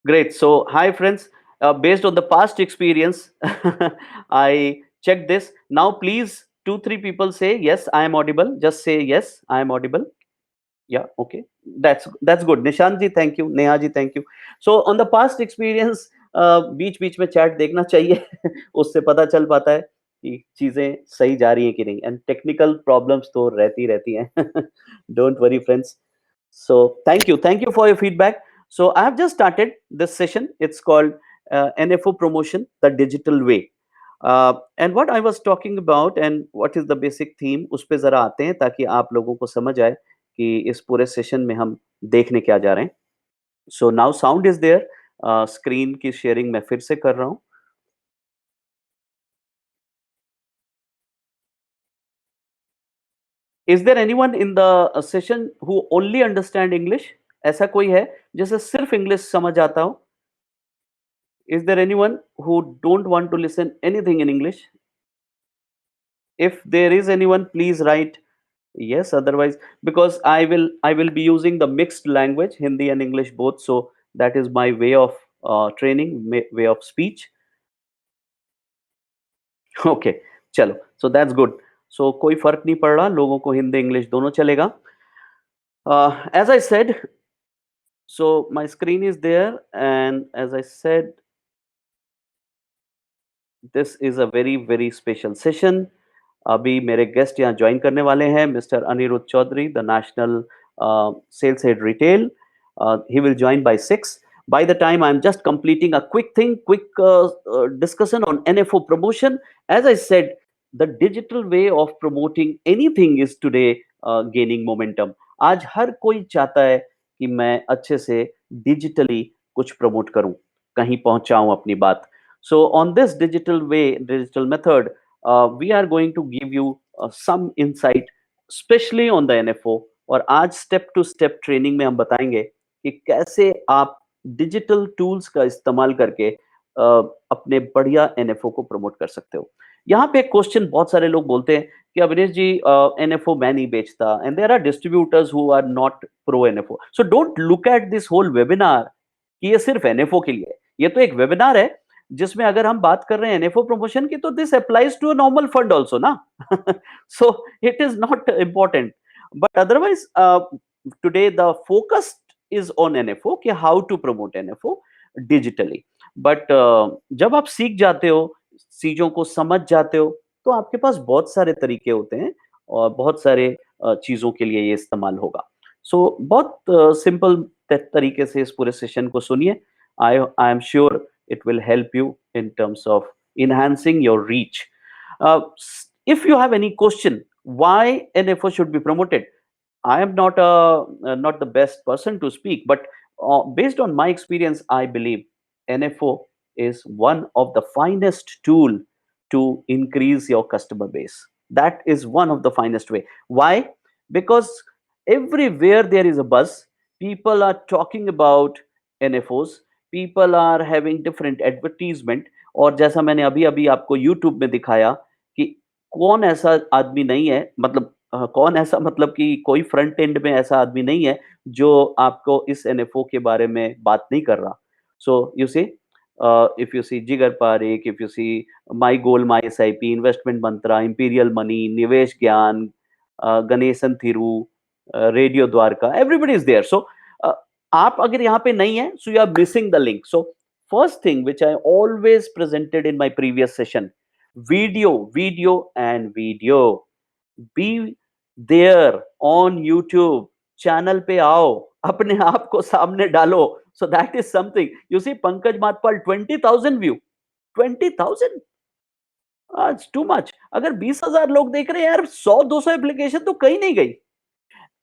Great. So, hi friends. Based on the past experience, I checked this. Now, please, two, three people say yes, I am audible. Just say yes, I am audible. Yeah, okay. That's good. Nishant ji, thank you. Neha ji, thank you. So, on the past experience, बीच बीच में chat देखना चाहिए उससे पता चल पाता है कि चीजें सही जा रही हैं कि नहीं एंड टेक्निकल प्रॉब्लम्स तो रहती रहती हैं don't worry friends. So thank you for your feedback. So I have just started this session. It's called NFO promotion, the digital way. And what I was talking about and what is the basic theme, उस पे जरा आते हैं ताकि आप लोगों को समझ आए कि इस पूरे सेशन में हम देखने क्या जा रहे हैं. So now sound is there. Screen की शेयरिंग मैं फिर से कर रहा हूँ. Is there anyone in the session who only understand English? ऐसा कोई है जिसे सिर्फ इंग्लिश समझ आता हो? Is there anyone who don't want to listen anything in English? If there is anyone, please write yes. Otherwise, because I will be using the mixed language, Hindi and English both. So that is my way of training, way of speech. Okay, चलो. So that's good. So कोई फर्क नहीं पड़ रहा. लोगों को Hindi English दोनों चलेगा. As I said, so my screen is there, and as I said, this is a very very special session. अभी मेरे गेस्ट यहाँ ज्वाइन करने वाले हैं mister Anirudh Chaudhary the national sales head retail. He will join by 6. By the time I'm just completing a quick discussion on NFO promotion. As I said, the digital way of promoting anything is today gaining momentum. आज हर कोई चाहता है कि मैं अच्छे से digitally कुछ promote करूं, कहीं पहुंचाऊं अपनी बात. So on this digital method, we are going to give you some insight, especially on the NFO. और आज स्टेप टू स्टेप ट्रेनिंग में हम बताएंगे कि कैसे आप डिजिटल टूल्स का इस्तेमाल करके अपने बढ़िया एनएफओ को प्रमोट कर सकते हो. यहाँ पे एक क्वेश्चन बहुत सारे लोग बोलते हैं कि अविनेश जी एनएफओ मैं नहीं बेचता and there are distributors who are not pro NFO. So don't look at this whole webinar कि ये सिर्फ एनएफओ के लिए है. ये तो एक वेबिनार है जिसमें अगर हम बात कर रहे हैं एनएफओ प्रमोशन की तो this applies to a normal fund also ना. So it is not important. But otherwise, today the focus is on NFO कि how to promote NFO digitally. But जब आप सीख जाते हो, चीज़ों को समझ जाते हो, तो आपके पास बहुत सारे तरीके होते हैं और बहुत सारे चीज़ों के लिए ये इस्तेमाल होगा. सो बहुत सिंपल तरीके से इस पूरे सेशन को सुनिए. आई am sure it will help you in terms of enhancing your reach. If you have any question why NFO should be promoted, I am not the best person to speak, but based on my experience, I believe NFO is one of the finest tool to increase your customer base. That is one of the finest way. Why? Because everywhere there is a buzz, people are talking about NFOs. People are having different advertisement. और जैसा मैंने अभी अभी आपको YouTube में दिखाया कि कौन ऐसा आदमी नहीं है, मतलब कौन ऐसा, मतलब कि कोई फ्रंट एंड में ऐसा आदमी नहीं है जो आपको इस एनएफओ के बारे में बात नहीं कर रहा. So you see, if you see Jigar Parekh, if you see my goal my SIP, investment mantra, imperial money, Nivesh Gyan, Ganeshan Thiru, radio Dwarka, everybody is there. So आप अगर यहाँ पे नहीं है, so you are missing the link. So first thing which I always presented in my previous session, video and video. Be there on YouTube. Channel पे आओ, अपने आप को सामने डालो. So that is something. You see Pankaj Matpal 20,000 view. 20,000 आज too much. अगर 20,000 लोग देख रहे हैं यार, 100-200 एप्लीकेशन तो कहीं नहीं गई.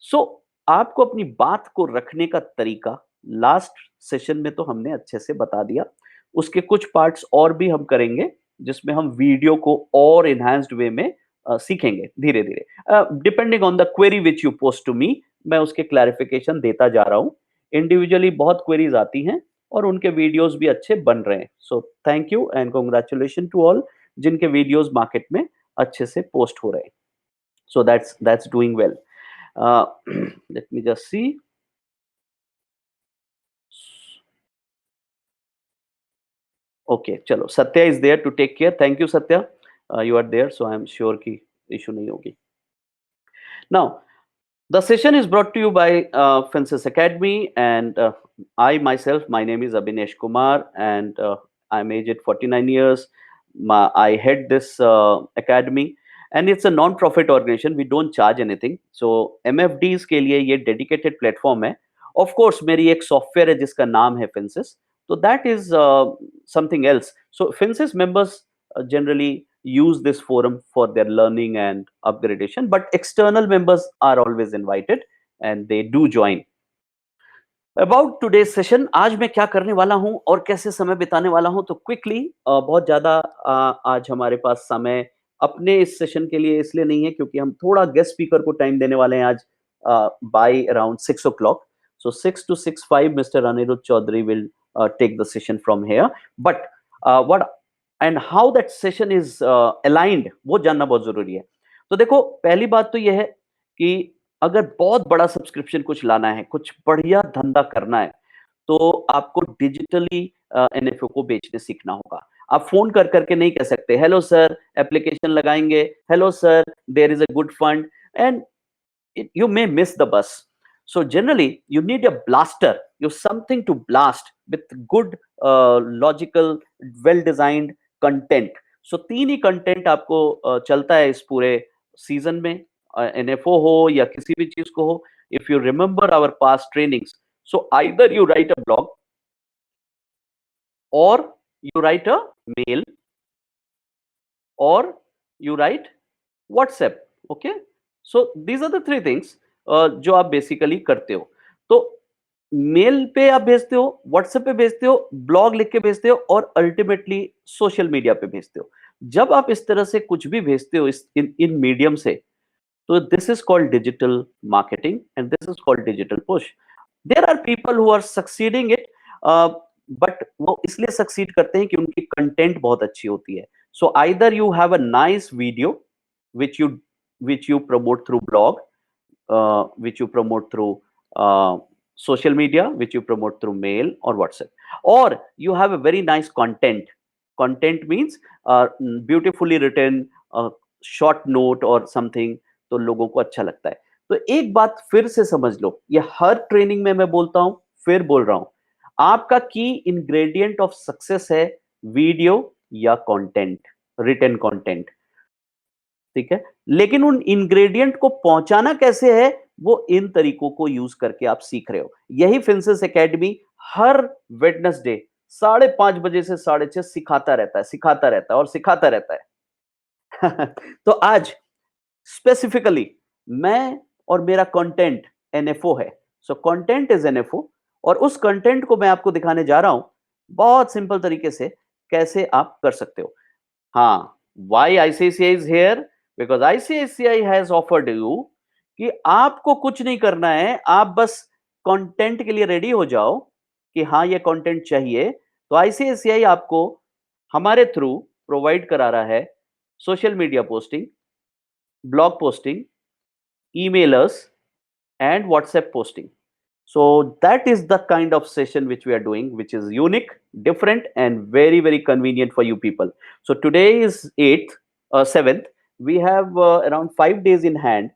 सो आपको अपनी बात को रखने का तरीका लास्ट सेशन में तो हमने अच्छे से बता दिया. उसके कुछ पार्ट्स और भी हम करेंगे जिसमें हम वीडियो को और एनहांस्ड वे में सीखेंगे धीरे धीरे, depending on the query which you post to me. मैं उसके क्लैरिफिकेशन देता जा रहा हूँ. इंडिविजुअली बहुत क्वेरीज आती हैं और उनके वीडियोस भी अच्छे बन रहे हैं. So thank you and congratulation to all जिनके वीडियोस मार्केट में अच्छे से पोस्ट हो रहे हैं. So that's doing well. Uh, let me just see. Okay, चलो, Satya is there to take care. Thank you Satya, you are there, so I am sure कि issue नहीं होगी। Now, the session is brought to you by Fences Academy, and I myself, my name is Abhinesh Kumar, and I'm aged 49 years. I head this academy, and it's a non-profit organization. We don't charge anything. So MFDs के लिए ये dedicated platform है. Of course, मेरी एक software है जिसका नाम है Fences. So that is something else. So Fences members generally use this forum for their learning and upgradation, but external members are always invited and they do join. About today session, आज मैं क्या करने वाला हूं और कैसे समय बिताने वाला हूं, तो क्विकली, बहुत ज्यादा आज हमारे पास समय अपने इस सेशन के लिए इसलिए नहीं है क्योंकि हम थोड़ा गेस्ट स्पीकर को टाइम देने वाले हैं आज by around 6 o'clock. So 6 to 6:05 Mr. Anirudh Chaudhary will take the session from here. But what and how that session is aligned, वो जानना बहुत जरूरी है. तो देखो, पहली बात तो यह है कि अगर बहुत बड़ा सब्सक्रिप्शन कुछ लाना है, कुछ बढ़िया धंधा करना है, तो आपको डिजिटली एनएफओ को बेचने सीखना होगा. आप फोन कर करके नहीं कह सकते, हेलो सर, एप्लीकेशन लगाएंगे, hello sir, there is a good fund, and you may miss the bus. So generally, you need a blaster, you something to blast with good, logical, well-designed content. So तीन ही content आपको चलता है इस पूरे season में, NFO हो या किसी भी चीज को हो. If you remember our past trainings, so either you write a blog or you write a mail or you write WhatsApp. Okay, so these are the three things जो आप बेसिकली करते हो. तो मेल पे आप भेजते हो, व्हाट्सएप पे भेजते हो, ब्लॉग लिख के भेजते हो और अल्टीमेटली सोशल मीडिया पे भेजते हो. जब आप इस तरह से कुछ भी भेजते हो इस इन मीडियम से, तो this is called digital marketing and this is called digital push. There are people who are succeeding it, but वो इसलिए सक्सीड करते हैं कि उनकी कंटेंट बहुत अच्छी होती है. So either you have a nice video which you which you promote through blog, which you promote through social media, which you promote through mail or WhatsApp, or you have a very nice content. Content means beautifully written, short note or something, तो लोगों को अच्छा लगता है. तो एक बात फिर से समझ लो, ये हर ट्रेनिंग में मैं बोलता हूं, फिर बोल रहा हूं, आपका की इंग्रेडिएंट ऑफ सक्सेस है वीडियो या कंटेंट, रिटन कंटेंट. ठीक है, लेकिन उन इंग्रेडिएंट को पहुंचाना कैसे है, वो इन तरीकों को यूज करके आप सीख रहे हो. यही फिंसेस एकेडमी हर वेडनेसडे 5:30 बजे से 6:30 सिखाता रहता है, सिखाता रहता है और सिखाता रहता है. तो आज स्पेसिफिकली मैं और मेरा कंटेंट एनएफओ है. सो कंटेंट इज एनएफओ, और उस कंटेंट को मैं आपको दिखाने जा रहा हूं बहुत सिंपल तरीके से कैसे आप कर सकते हो. हाँ, why ICICI is here? Because ICICI has offered you कि आपको कुछ नहीं करना है, आप बस कंटेंट के लिए रेडी हो जाओ कि हाँ ये कंटेंट चाहिए. तो ICICI आपको हमारे थ्रू प्रोवाइड करा रहा है social media posting, blog posting, emailers and WhatsApp posting. So that is the kind of session which we are doing, which is unique, different, and very, very convenient for you people. So today is 8th, 7th. We have around 5 days in hand.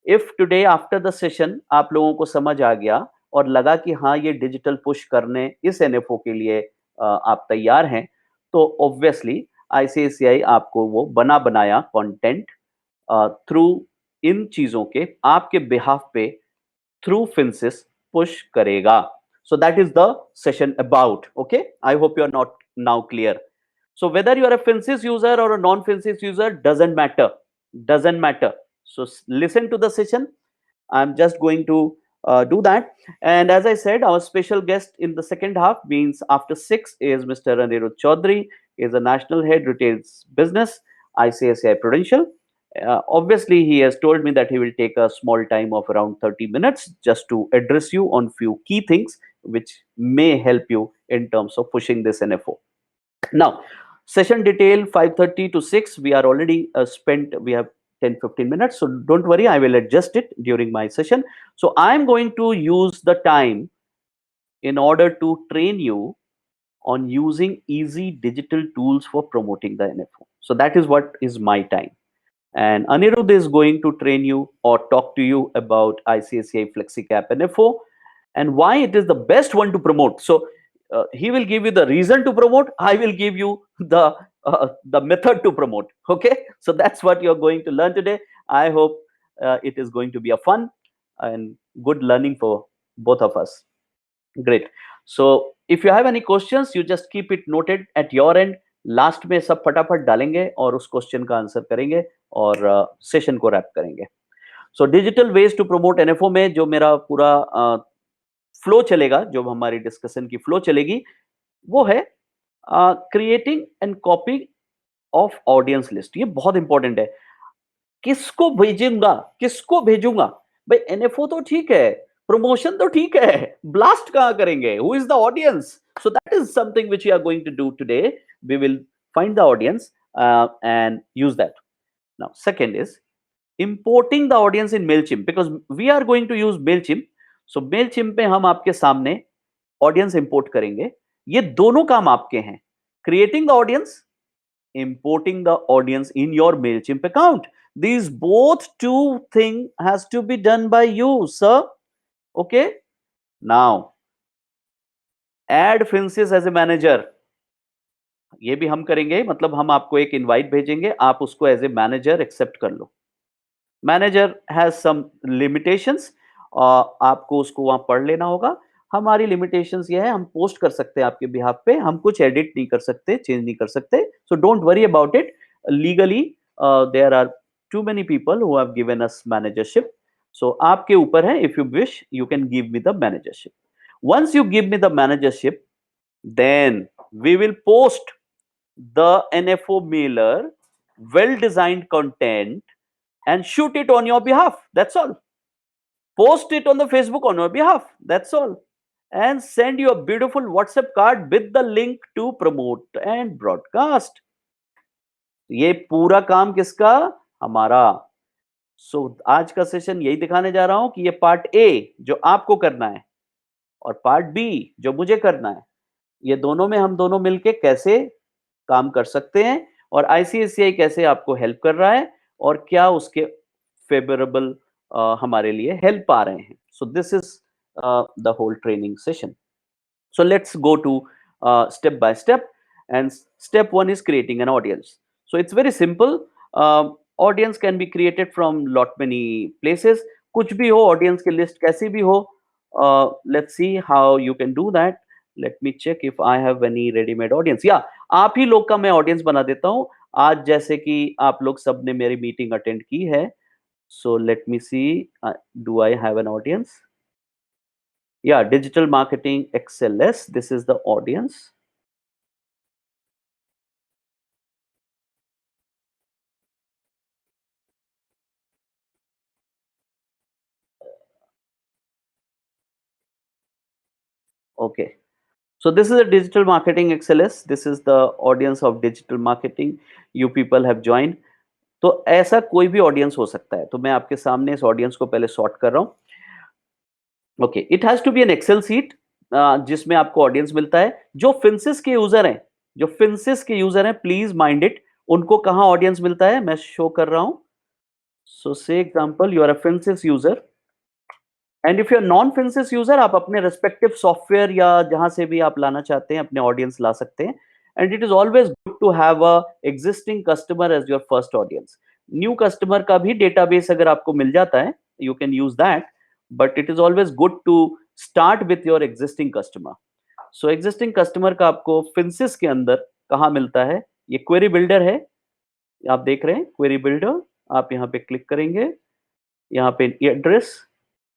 If today after the session आप लोगों को समझ आ गया और लगा कि हाँ ये डिजिटल पुश करने इस एनएफओ के लिए आप तैयार हैं, तो ऑब्वियसली आईसीआईसीआई आपको वो बना बनाया कंटेंट थ्रू इन चीजों के आपके बिहाफ पे through Finsis push karega. So that is the session about. Okay, I hope you are not now clear. So whether you are a Finsis user or a non-Finsis user, doesn't matter. Doesn't matter. So listen to the session. I'm just going to do that. And as I said, our special guest in the second half means after 6 is Mr. Anirudh Chaudhary, is a national head retail business, ICICI Prudential. Obviously, he has told me that he will take a small time of around 30 minutes just to address you on few key things which may help you in terms of pushing this NFO. Now, session detail 5:30 to 6, we are already spent, we have 10-15 minutes. So don't worry, I will adjust it during my session. So I'm going to use the time in order to train you on using easy digital tools for promoting the NFO. So that is what is my time. And Anirudh is going to train you or talk to you about ICICI FlexiCap NFO and why it is the best one to promote. So he will give you the reason to promote. I will give you the method to promote. Okay, so that's what you're going to learn today. I hope it is going to be a fun and good learning for both of us. Great. So if you have any questions, you just keep it noted at your end. Last में सब फटाफट डालेंगे और उस question का answer करेंगे और session को रैप करेंगे. So digital ways to promote NFO में जो मेरा पूरा फ्लो चलेगा, जो हमारी डिस्कशन की फ्लो चलेगी, वो है creating and copy of audience list. ये बहुत इंपॉर्टेंट है. किसको भेजूंगा, किसको भेजूंगा? भाई एनएफओ तो ठीक है, प्रमोशन तो ठीक है, ब्लास्ट कहां करेंगे? Who is the audience? So that is something which we are going to do today. We will find the audience and use that. Now second is importing the audience in Mailchimp, because we are going to use Mailchimp. So Mailchimp पे हम आपके सामने audience import करेंगे. ये दोनों काम आपके हैं. Creating the audience, importing the audience in your Mailchimp account. These both two things has to be done by you, sir. Okay. Now add Finsis as a manager. ये भी हम करेंगे. मतलब हम आपको एक इनवाइट भेजेंगे, आप उसको एज ए मैनेजर एक्सेप्ट कर लो. मैनेजर हैज सम लिमिटेशंस, आपको उसको वहां पढ़ लेना होगा. हमारी लिमिटेशंस ये है, हम पोस्ट कर सकते हैं आपके बिहाफ पे, हम कुछ एडिट नहीं कर सकते, चेंज नहीं कर सकते. So don't worry about it. Legally there are too many people who have given us managership. So आपके ऊपर है. If you wish you can give me the managership. Once you give me the managership, then we will post the NFO mailer, well designed content, and shoot it on your behalf. That's all. Post it on the Facebook on your behalf. That's all. And send you a beautiful WhatsApp card with the link to promote and broadcast. ये पूरा काम किसका? हमारा. सो आज का session यही दिखाने जा रहा हूं कि ये पार्ट ए जो आपको करना है और पार्ट बी जो मुझे करना है, ये दोनों में हम दोनों मिलके कैसे काम कर सकते हैं और आईसीआईसीआई कैसे आपको हेल्प कर रहा है और क्या उसके फेवरेबल हमारे लिए हेल्प आ रहे हैं. So this is the whole training session. So let's go to step by step. And step one is creating an audience. So it's very simple. Audience can be created from lot many places. कुछ भी हो, audience की list कैसी भी हो. Let's see how you can do that. Let me check if I have any ready-made audience. Yeah, आप ही लोग का मैं audience बना देता हूँ. आज जैसे कि आप लोग सब ने मेरी मीटिंग अटेंड की है. So let me see. Do I have an audience? Yeah, digital marketing XLS. This is the audience. Okay. So this is a digital marketing XLS. This is the audience of digital marketing. You people have joined. तो ऐसा कोई भी audience हो सकता है. तो मैं आपके सामने इस ऑडियंस को पहले सॉर्ट कर रहा हूं. Okay, it has to be an excel sheet जिसमें आपको ऑडियंस मिलता है. जो फिंसिस के यूजर हैं, जो फिंसिस के यूजर हैं, प्लीज माइंड इट. उनको कहां ऑडियंस मिलता है मैं शो कर रहा हूं. So say example, you are a Finsys user and if you are non Finsys user, आप अपने रेस्पेक्टिव सॉफ्टवेयर या जहां से भी आप लाना चाहते हैं अपने ऑडियंस ला सकते हैं. And it is always good to have a existing customer as your first audience. New customer का भी डेटाबेस अगर आपको मिल जाता है, you can use that, but it is always good to start with your existing customer. So existing customer का आपको फिंसिस के अंदर कहाँ मिलता है? ये क्वेरी बिल्डर है. आप देख रहे हैं क्वेरी बिल्डर. आप यहाँ पे क्लिक करेंगे. यहाँ पे एड्रेस,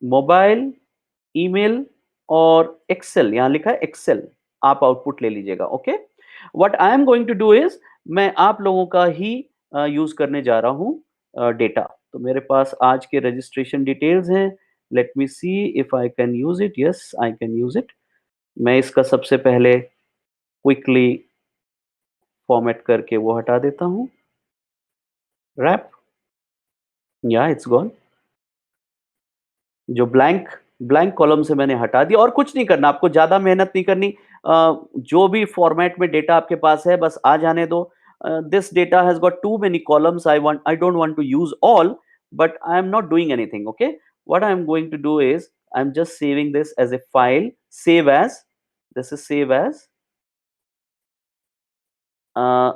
मोबाइल, ईमेल और एक्सेल. यहां लिखा है एक्सेल. आप आउटपुट ले लीजिएगा. Okay, what I am going to do is, मैं आप लोगों का ही यूज करने जा रहा हूं डेटा. तो मेरे पास आज के रजिस्ट्रेशन डिटेल्स हैं. Let me see if I can use it. Yes, I can use it. मैं इसका सबसे पहले क्विकली फॉर्मेट करके वो हटा देता हूं. रैप, या इट्स गॉन. जो ब्लैंक ब्लैंक कॉलम से मैंने हटा दिया और कुछ नहीं करना, आपको ज़्यादा मेहनत नहीं करनी। जो भी फॉर्मेट में डेटा आपके पास है बस आ जाने दो। This data has got too many columns, I don't want to use all, but I am not doing anything, okay? What I am going to do is I am just saving this as a file, save as, this is save as, uh,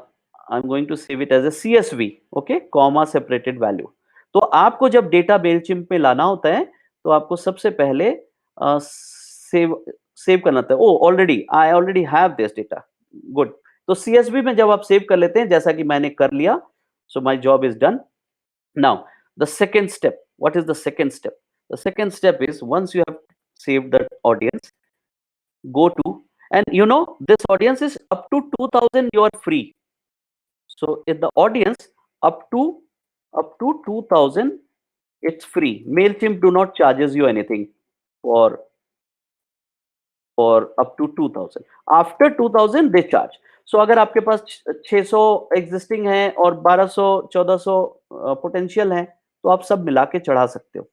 I'm going to save it as a CSV, okay, comma separated value। तो आपको जब data Mailchimp में लाना होता है तो आपको सबसे पहले सेव सेव करना होता है। Oh already I already have this data, good. तो सीएसवी में जब आप सेव कर लेते हैं जैसा कि मैंने कर लिया, so my job is done. Now the second step, what is the second step? The second step is once you have saved the audience, go to, and you know this audience is up to 2000 you are free. So if the audience up to 2000, it's free. Mailchimp do not charges you anything for up to 2000। After 2000 they charge। So अगर आपके पास 600 existing है और 1200 1400 potential है तो आप सब मिला के चढ़ा सकते हो।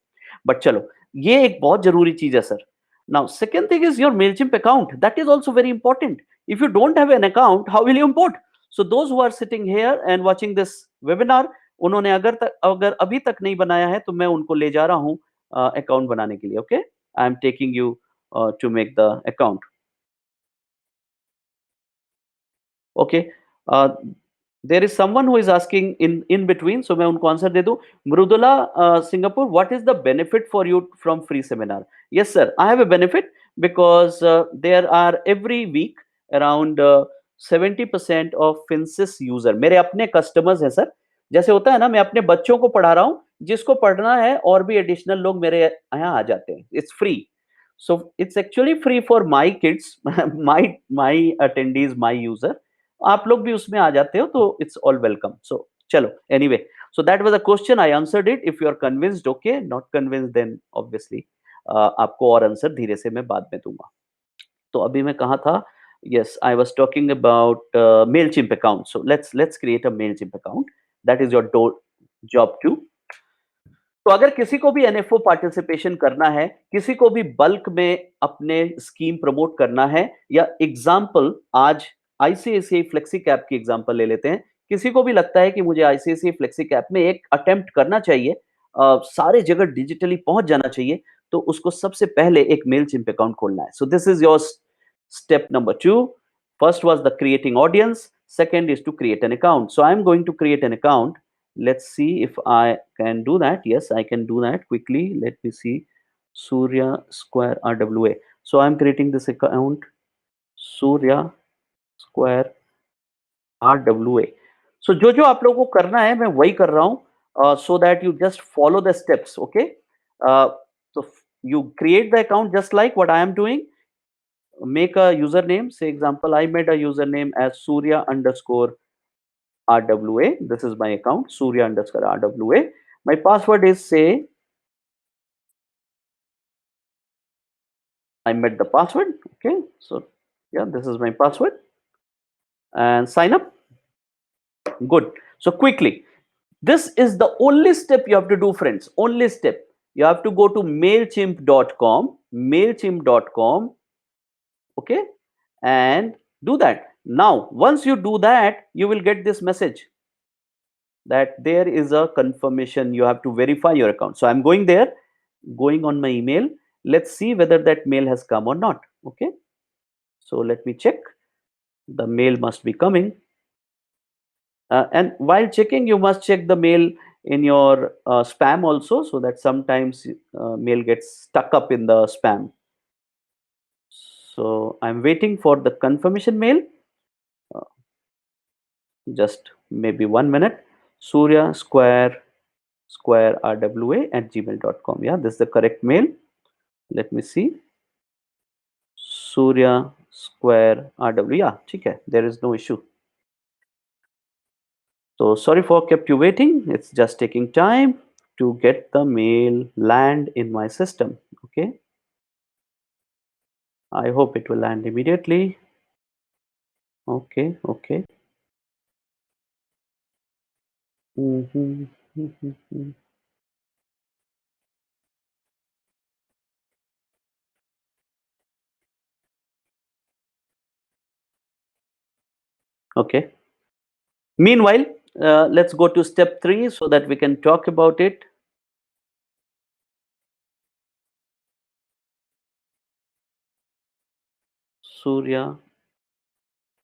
बट चलो, ये एक बहुत जरूरी चीज है sir. Now second thing is your Mailchimp account, that is also very important. If you don't have an account how will you import? So those who are sitting here and watching this webinar, उन्होंने अगर अभी तक नहीं बनाया है तो मैं उनको ले जा रहा हूँ अकाउंट बनाने के लिए, okay? I am taking you to make the account, okay? uh, there is someone who is asking in between, so मैं उनको आंसर दे दूं। Mridula Singapore, what is the benefit for you from free seminar? Yes sir, I have a benefit because there are every week around 70% of Finsis user मेरे अपने customers हैं sir. जैसे होता है ना, मैं अपने बच्चों को पढ़ा रहा हूँ, जिसको पढ़ना है और भी एडिशनल लोग मेरे यहाँ आ जाते हैं, it's free. So it's actually free for my kids, my attendees, my user। आप लोग भी उसमें आ जाते हो तो इट्स ऑल वेलकम। सो चलो, anyway, so that was a question, I answered it. If you are convinced, okay, not convinced then obviously आपको और आंसर धीरे से मैं बाद में दूंगा। तो अभी मैं कहाँ था? Yes, I was talking about Mailchimp account. So let's create a Mailchimp account, that is your job too. तो अगर किसी को भी एनएफओ पार्टिसिपेशन करना है, किसी को भी बल्क में अपने स्कीम प्रमोट करना है, या एग्जाम्पल आज आईसीआईसीआई फ्लेक्सी कैप की एग्जाम्पल ले लेते हैं। किसी को भी लगता है कि मुझे आईसीआईसीआई फ्लेक्सी कैप में एक अटेम्प्ट करना चाहिए, सारे जगह डिजिटली पहुंच जाना चाहिए, तो उसको सबसे पहले एक मेल चिम्प अकाउंट खोलना है। सो this is your step number two। First was the creating audience, second is to create an account। So I'm going to create an account। Let's see if I can do that। Yes, I can do that quickly। Let me see, Surya Square RWA। So I'm creating this account, Surya Square RWA। So जो जो आप लोगों को करना है मैं वही कर रहा हूँ, so that you just follow the steps, okay? So you create the account just like what I am doing। Make a username, say example I made a username as Surya underscore RWA। This is my account, Surya underscore RWA। My password is, say, I made the password, okay? So yeah, this is my password, and sign up, good। So quickly, this is the only step you have to do, friends, only step। You have to go to mailchimp.com, mailchimp.com, okay, and do that। Now once you do that, you will get this message that there is a confirmation, you have to verify your account। So I'm going there, going on my email, let's see whether that mail has come or not, okay? So let me check, the mail must be coming। And while checking, you must check the mail in your spam also, so that sometimes mail gets stuck up in the spam। So I'm waiting for the confirmation mail, uh, just maybe 1 minute। Surya Square RWA at gmail.com, yeah, this is the correct mail। Let me see, Surya Square RW, yeah, ठीक है, there is no issue। So sorry for kept you waiting, it's just taking time to get the mail land in my system, okay? I hope it will land immediately, okay, okay। Mhm, mhm, mhm। Okay. Meanwhile, let's go to step 3 so that we can talk about it. Surya.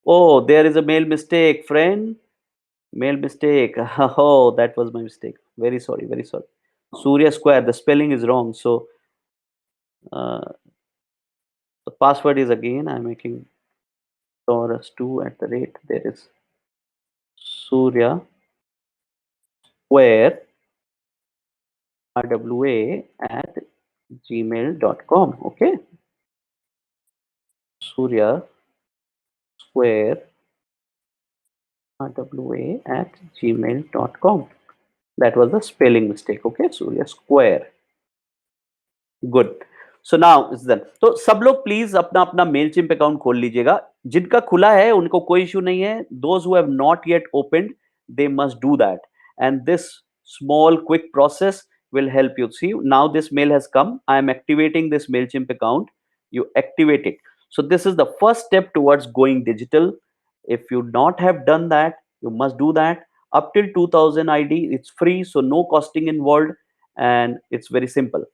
Oh, there is a mail mistake, friend. Mail mistake. Oh, that was my mistake. Very sorry, very sorry. Surya Square, the spelling is wrong. So uh, the password is again, I'm making Taurus2 at the rate. There is Surya Square RWA at gmail.com. Okay. Surya Square RWA at gmail.com. That was the spelling mistake. Okay. Surya Square. Good so now is done तो सब लोग please अपना अपना Mailchimp account खोल लीजिएगा जिनका खुला है उनको कोई इशू नहीं है those who have not yet opened they must do that and this small quick process will help you see now this mail has come I am activating this mailchimp account you activate it so this is the first step towards going digital if you not have done that you must do that up till 2000 id it's free so no costing involved and it's very simple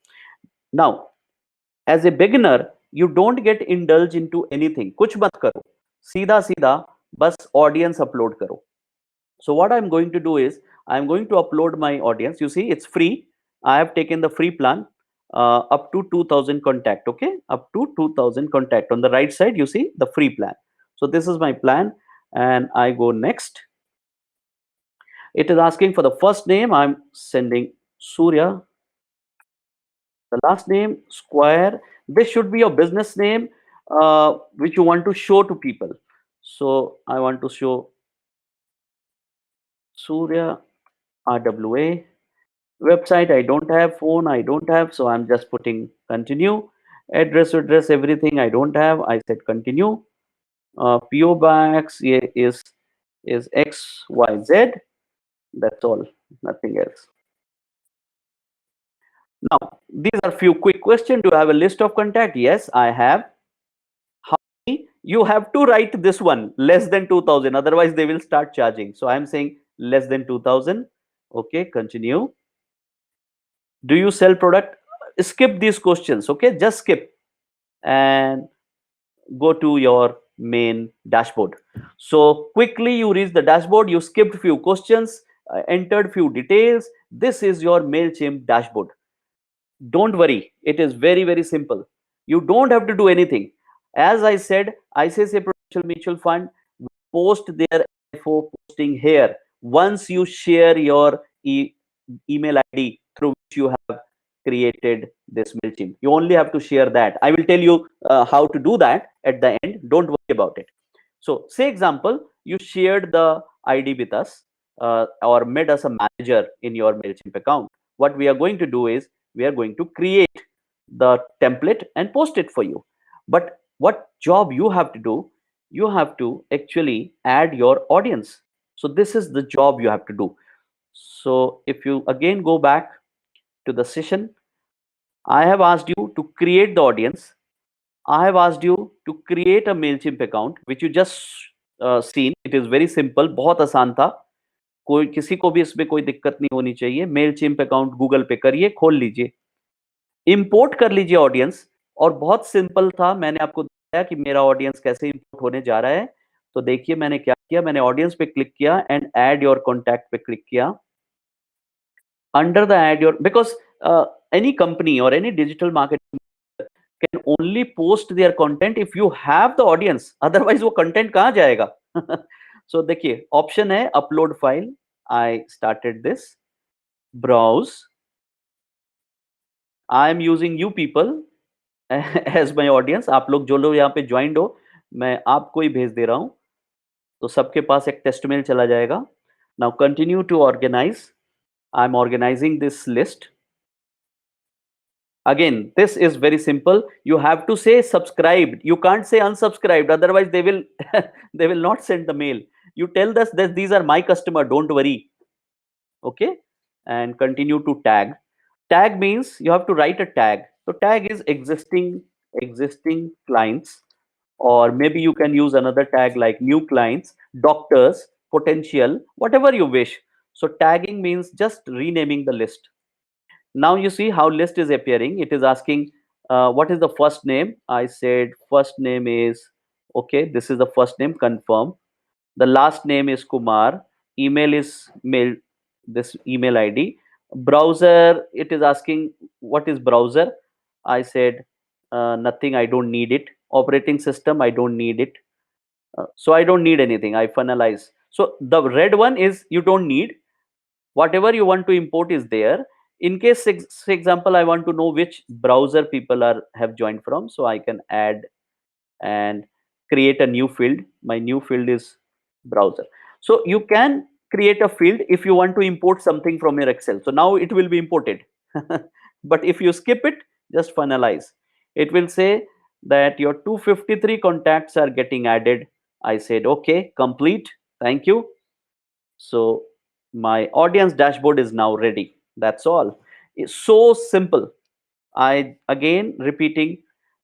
now as a beginner you don't get indulge into anything कुछ मत करो सीधा सीधा बस audience upload करो so what I'm going to do is I'm going to upload my audience you see it's free I have taken the free plan up to 2000 contact okay up to 2000 contact on the right side you see the free plan so this is my plan and I go next it is asking for the first name I'm sending Surya the last name Square this should be your business name which you want to show to people so I want to show Surya RWA website I don't have phone I don't have so I'm just putting continue address everything I don't have I said continue PO box is XYZ that's all nothing else now these are few quick questions do you have a list of contact yes I have you have to write this one less than 2000 otherwise they will start charging so I'm saying less than 2000 okay continue do you sell product skip these questions okay just skip and go to your main dashboard so quickly you reach the dashboard you skipped few questions entered few details this is your MailChimp dashboard don't worry it is very simple you don't have to do anything as I said ICICI Prudential Mutual Fund post their NFO posting here once you share your email ID through which you have created this MailChimp. You only have to share that. I will tell you how to do that at the end. Don't worry about it. So, say example, you shared the ID with us or made us a manager in your MailChimp account. What we are going to do is we are going to create the template and post it for you. But what job you have to do? You have to actually add your audience. So this is the job you have to do. So if you again go back to the session, I have asked you to create the audience. I have asked you to create a MailChimp account, which you just seen. It is very simple, बहुत आसान था. कोई किसी को भी इसमें कोई दिक्कत नहीं होनी चाहिए. MailChimp अकाउंट गूगल पे करिए, खोल लीजिए. इंपोर्ट कर लीजिए ऑडियंस और बहुत सिंपल था मैंने आपको बताया कि मेरा ऑडियंस कैसे इंपोर्ट होने जा रहा है तो देखिए मैंने क्या किया मैंने ऑडियंस पे क्लिक किया एंड ऐड योर कॉन्टैक्ट पे क्लिक किया under the add your because any company और any digital marketing can only post their content if you have the audience otherwise वो कंटेंट कहाँ जाएगा सो देखिए ऑप्शन है upload file I started this browse I am using you people as my audience आप लोग जो लोग यहाँ पे ज्वाइंड हो मैं आपको ही भेज दे रहा हूँ तो सबके पास एक टेस्ट मेल चला जाएगा now continue to organise I am organising this list again this is very simple you have to say subscribed you can't say unsubscribed otherwise they will they will not send the mail you tell us that these are my customer don't worry okay and continue to tag means you have to write a tag so tag is existing clients or maybe you can use another tag like new clients doctors, potential, whatever you wish. So tagging means just renaming the list. Now you see how list is appearing. It is asking what is the first name. I said first name is okay. This is the first name, confirm. The last name is Kumar. Email is mail, this email ID. Browser, it is asking what is browser. I said nothing, I don't need it. Operating system, I don't need it. So I don't need anything. I finalize. So the red one is you don't need. Whatever you want to import is there. In case, for example, I want to know which browser people are have joined from, so I can add and create a new field. My new field is browser. So you can create a field if you want to import something from your Excel. So now it will be imported. But if you skip it, just finalize. It will say that your 253 contacts are getting added. I said, okay, complete. Thank you. So my audience dashboard is now ready. That's all. It's so simple. I again repeating,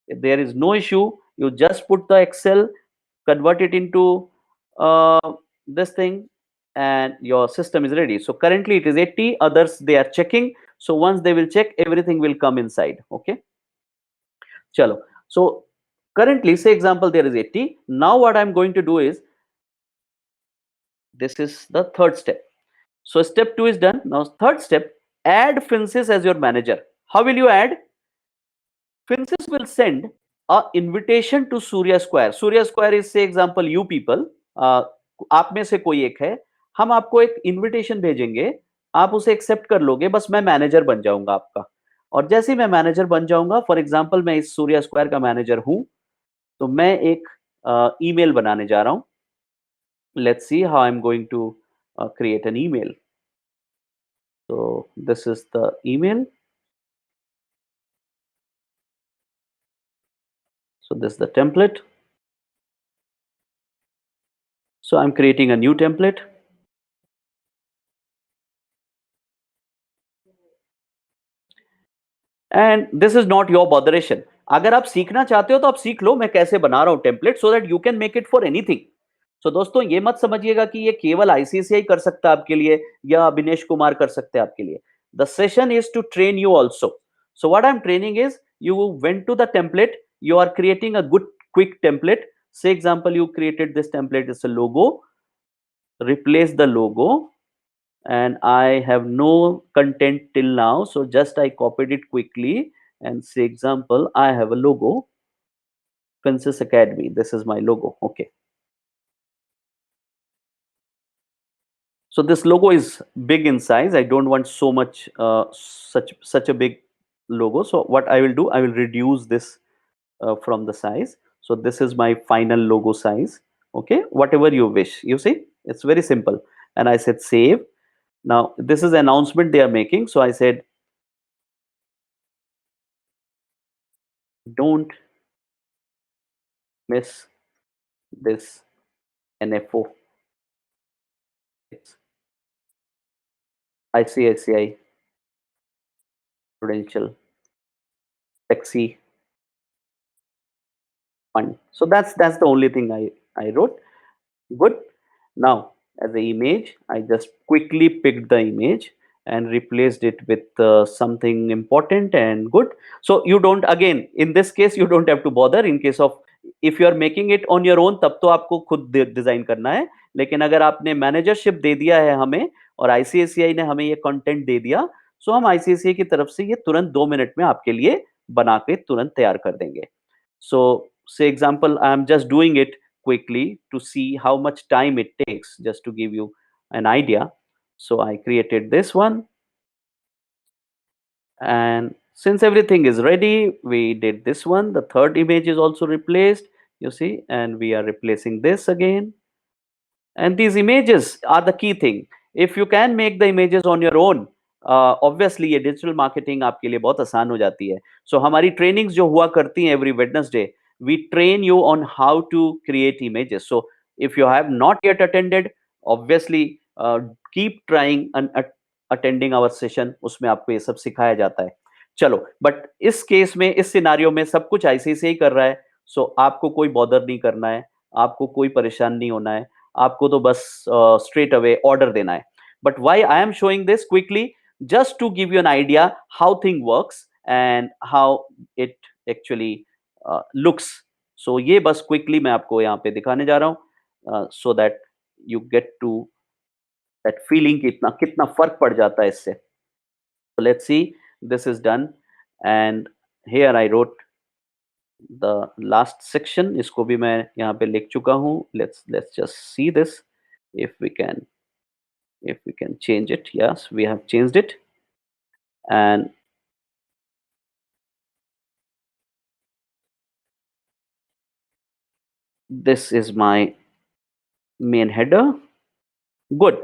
there is no issue. You just put the Excel, convert it into this thing, and your system is ready. So currently it is 80. Others they are checking. So once they will check, everything will come inside. Okay. Chalo. So currently, say example, there is 80. Now what I'm going to do is this is the third step. So step 2 is done. Now third step, add Finsis as your manager. How will you add? Finsis will send a invitation to Surya Square. Surya Square is say example you people. आप में से कोई एक है, हम आपको एक invitation भेजेंगे, आप उसे एक्सेप्ट कर लोगे, बस मैं मैनेजर बन जाऊंगा आपका। और जैसे ही मैं मैनेजर बन जाऊंगा, फॉर एग्जांपल मैं इस सूर्या स्क्वायर का मैनेजर हूं, तो मैं एक ईमेल बनाने जा रहा हूं। Let's see how I am going to create an email. So this is the email. So this is the template. So I'm creating a new template. And this is not your botheration. अगर आप सीखना चाहते हो तो आप सीख लो मैं कैसे बना रहा हूं template, so that you can make it for anything. So दोस्तों ये मत समझिएगा कि ये केवल आईसीआईसीआई कर सकता है आपके लिए या अभिनेश कुमार कर सकते हैं आपके लिए। The session is to train you also. So what I am training is you went to the template, you are creating a good quick template. Say example, you created this template, it's a logo, replace the logo, and I have no content till now, so just I copied it quickly and say example, I have a logo, Princess Academy, this is my logo. Okay, so this logo is big in size, I don't want so much such a big logo. So what I will do, I will reduce this from the size. So this is my final logo size. Okay, whatever you wish, you see it's very simple. And I said save. Now this is announcement they are making, so I said don't miss this NFO. It's ICICI Prudential Taxi Fund. So that's the only thing I wrote. Good. Now as the image, I just quickly picked the image and replaced it with something important and good. So you don't, again in this case you don't have to bother. In case of if you are making it on your own, तब तो आपको खुद design करना है। लेकिन अगर आपने मैनेजरशिप दे दिया है हमें और आईसीआईसीआई ने हमें ये कंटेंट दे दिया, सो हम आईसीआईसीआई की तरफ से ये तुरंत 2 मिनट में आपके लिए बना के तुरंत तैयार कर देंगे। So say example, I am just doing it quickly to see how much time it takes, just to give you an idea. So I created this one, and since everything is ready, we did this one. The third image is also replaced, you see, and we are replacing this again. And these images are the key thing. If you can make the images on your own, obviously ये digital marketing आपके लिए बहुत आसान हो जाती है। सो हमारी trainings जो हुआ करती हैं every Wednesday, we train you on how to create images. So if you have not yet attended, obviously keep trying and attending our session, उसमें आपको ये सब सिखाया जाता है। चलो, बट इस केस में, इस सिनारियो में सब कुछ आईसीआईसीआई कर रहा है, सो आपको कोई बॉदर नहीं करना है, आपको कोई परेशान नहीं होना है। आपको तो बस स्ट्रेट अवे ऑर्डर देना है. But why I am showing this quickly, just to give you an idea how thing works and how it actually looks. So ये बस quickly मैं आपको यहाँ पे दिखाने जा रहा हूँ, so that you get to that feeling कि इतना कितना फर्क पड़ जाता है इससे. So let's see, this is done and here I wrote the last section. इसको भी मैं यहाँ पे लिख चुका हूँ. Let's just see this if we can, if we can change it. Yes, we have changed it. And this is my main header. Good.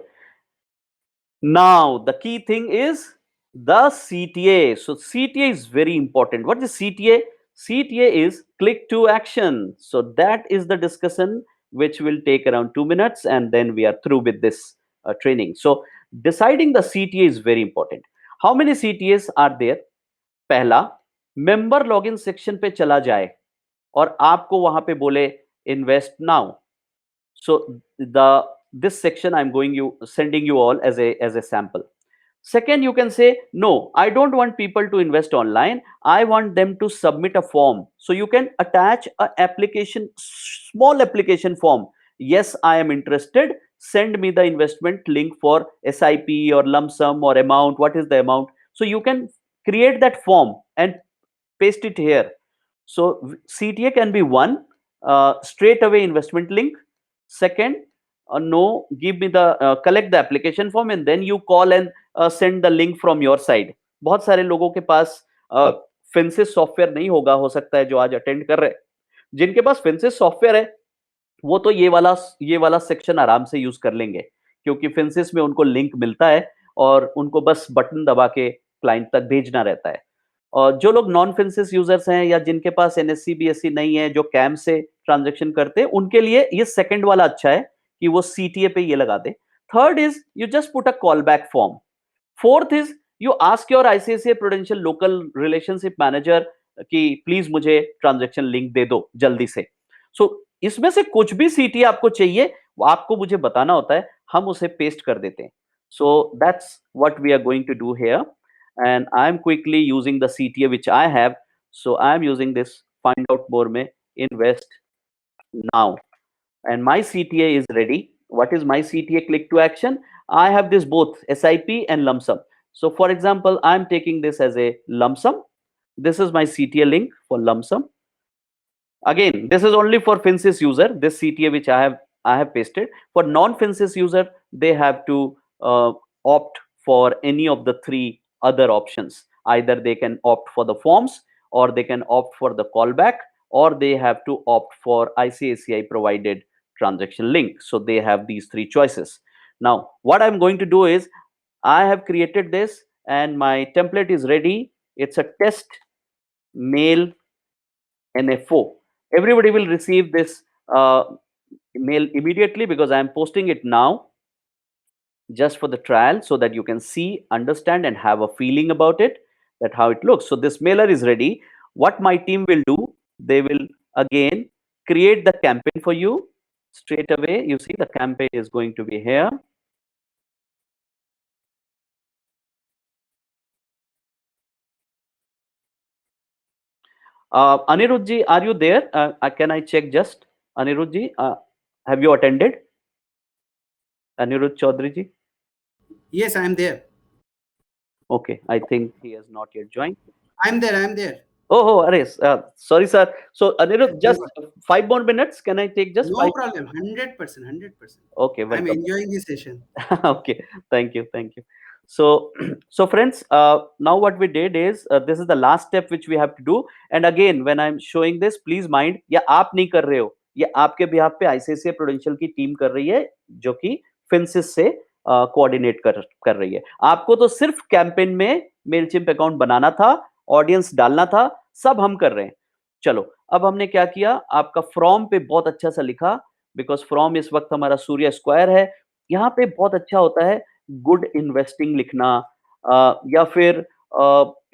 Now the key thing is the CTA. So CTA is very important. What is CTA? CTA is click to action. So that is the discussion which will take around 2 minutes and then we are through with this training. So deciding the CTA is very important. How many CTAs are there? पहला, member login section पे चला जाए और आपको वहां पे बोले invest now. So the this section I'm going you sending you all as a sample. Second, you can say no, I don't want people to invest online, I want them to submit a form. So you can attach a application, small application form. Yes, I am interested, send me the investment link for SIP or lump sum or amount, what is the amount. So you can create that form and paste it here. So CTA can be one, straight away investment link. Second, no, give me the collect the application form and then you call and send the link from your side. बहुत सारे लोगों के पास फिंसिस software नहीं होगा, हो सकता है जो आज अटेंड कर रहे हैं. जिनके पास फिंसिस सॉफ्टवेयर है वो तो ये वाला सेक्शन आराम से यूज कर लेंगे, क्योंकि फिंसिस में उनको लिंक मिलता है और उनको बस बटन दबा के क्लाइंट तक भेजना रहता है. और जो लोग नॉन फिंसिस यूजर्स हैं या जिनके पास एनएससी बीएससी नहीं है, जो कैम से ट्रांजैक्शन करते हैं, उनके लिए ये सेकंड वाला अच्छा है कि वो सीटीए पे ये लगा दे. Third is you just put a call back form. Fourth is you ask your ICICI Prudential local relationship manager कि प्लीज मुझे ट्रांजैक्शन लिंक दे दो जल्दी से. सो इसमें से कुछ भी सीटी आपको चाहिए वो आपको मुझे बताना होता है, हम उसे पेस्ट कर देते हैं. So that's what we are going to do here and I am quickly using the CTA which I have. So I am using this find out more में invest now and my CTA is ready. What is my CTA click to action? I have this both SIP and lump sum. So for example, I am taking this as a lump sum. This is my CTA link for lump sum. Again, this is only for Finsis user, this CTA which I have pasted. For non-Finsis user, they have to opt for any of the three other options. Either they can opt for the forms, or they can opt for the callback, or they have to opt for ICICI provided transaction link. So they have these three choices. Now, what I'm going to do is I have created this and my template is ready. It's a test mail NFO. Everybody will receive this mail immediately because I am posting it now just for the trial so that you can see, understand, and have a feeling about it, that how it looks. So this mailer is ready. What my team will do, they will again create the campaign for you straight away. You see the campaign is going to be here. Anirudh ji, are you there? Can I check just? Anirudh ji, have you attended? Anirudh Chaudhary ji? Yes, I am there. Okay, I think he has not yet joined. I am there. I am there. Oh, Ares, sorry, sir. So, Anirudh, just 5 more minutes. Can I take just No 5? problem. 100%. 100%. Okay, I'm welcome. enjoying this session. Okay, thank you, thank you. So, so friends, now what we did is this is the last step which we have to do. And again, when I'm showing this, please mind, ये आप नहीं कर रहे हो, ये आपके behalf पे ICICI prudential की टीम कर रही है, जो कि फिंसिस से कोऑर्डिनेट कर रही है. आपको तो सिर्फ कैंपेन में मेलचिम्प अकाउंट बनाना था, ऑडियंस डालना था, सब हम कर रहे हैं. चलो, अब हमने क्या किया, आपका फ्रॉम पे बहुत अच्छा सा लिखा, बिकॉज फ्रॉम इस वक्त हमारा सूर्य स्क्वायर है. यहाँ पे बहुत अच्छा होता है गुड इन्वेस्टिंग लिखना, या फिर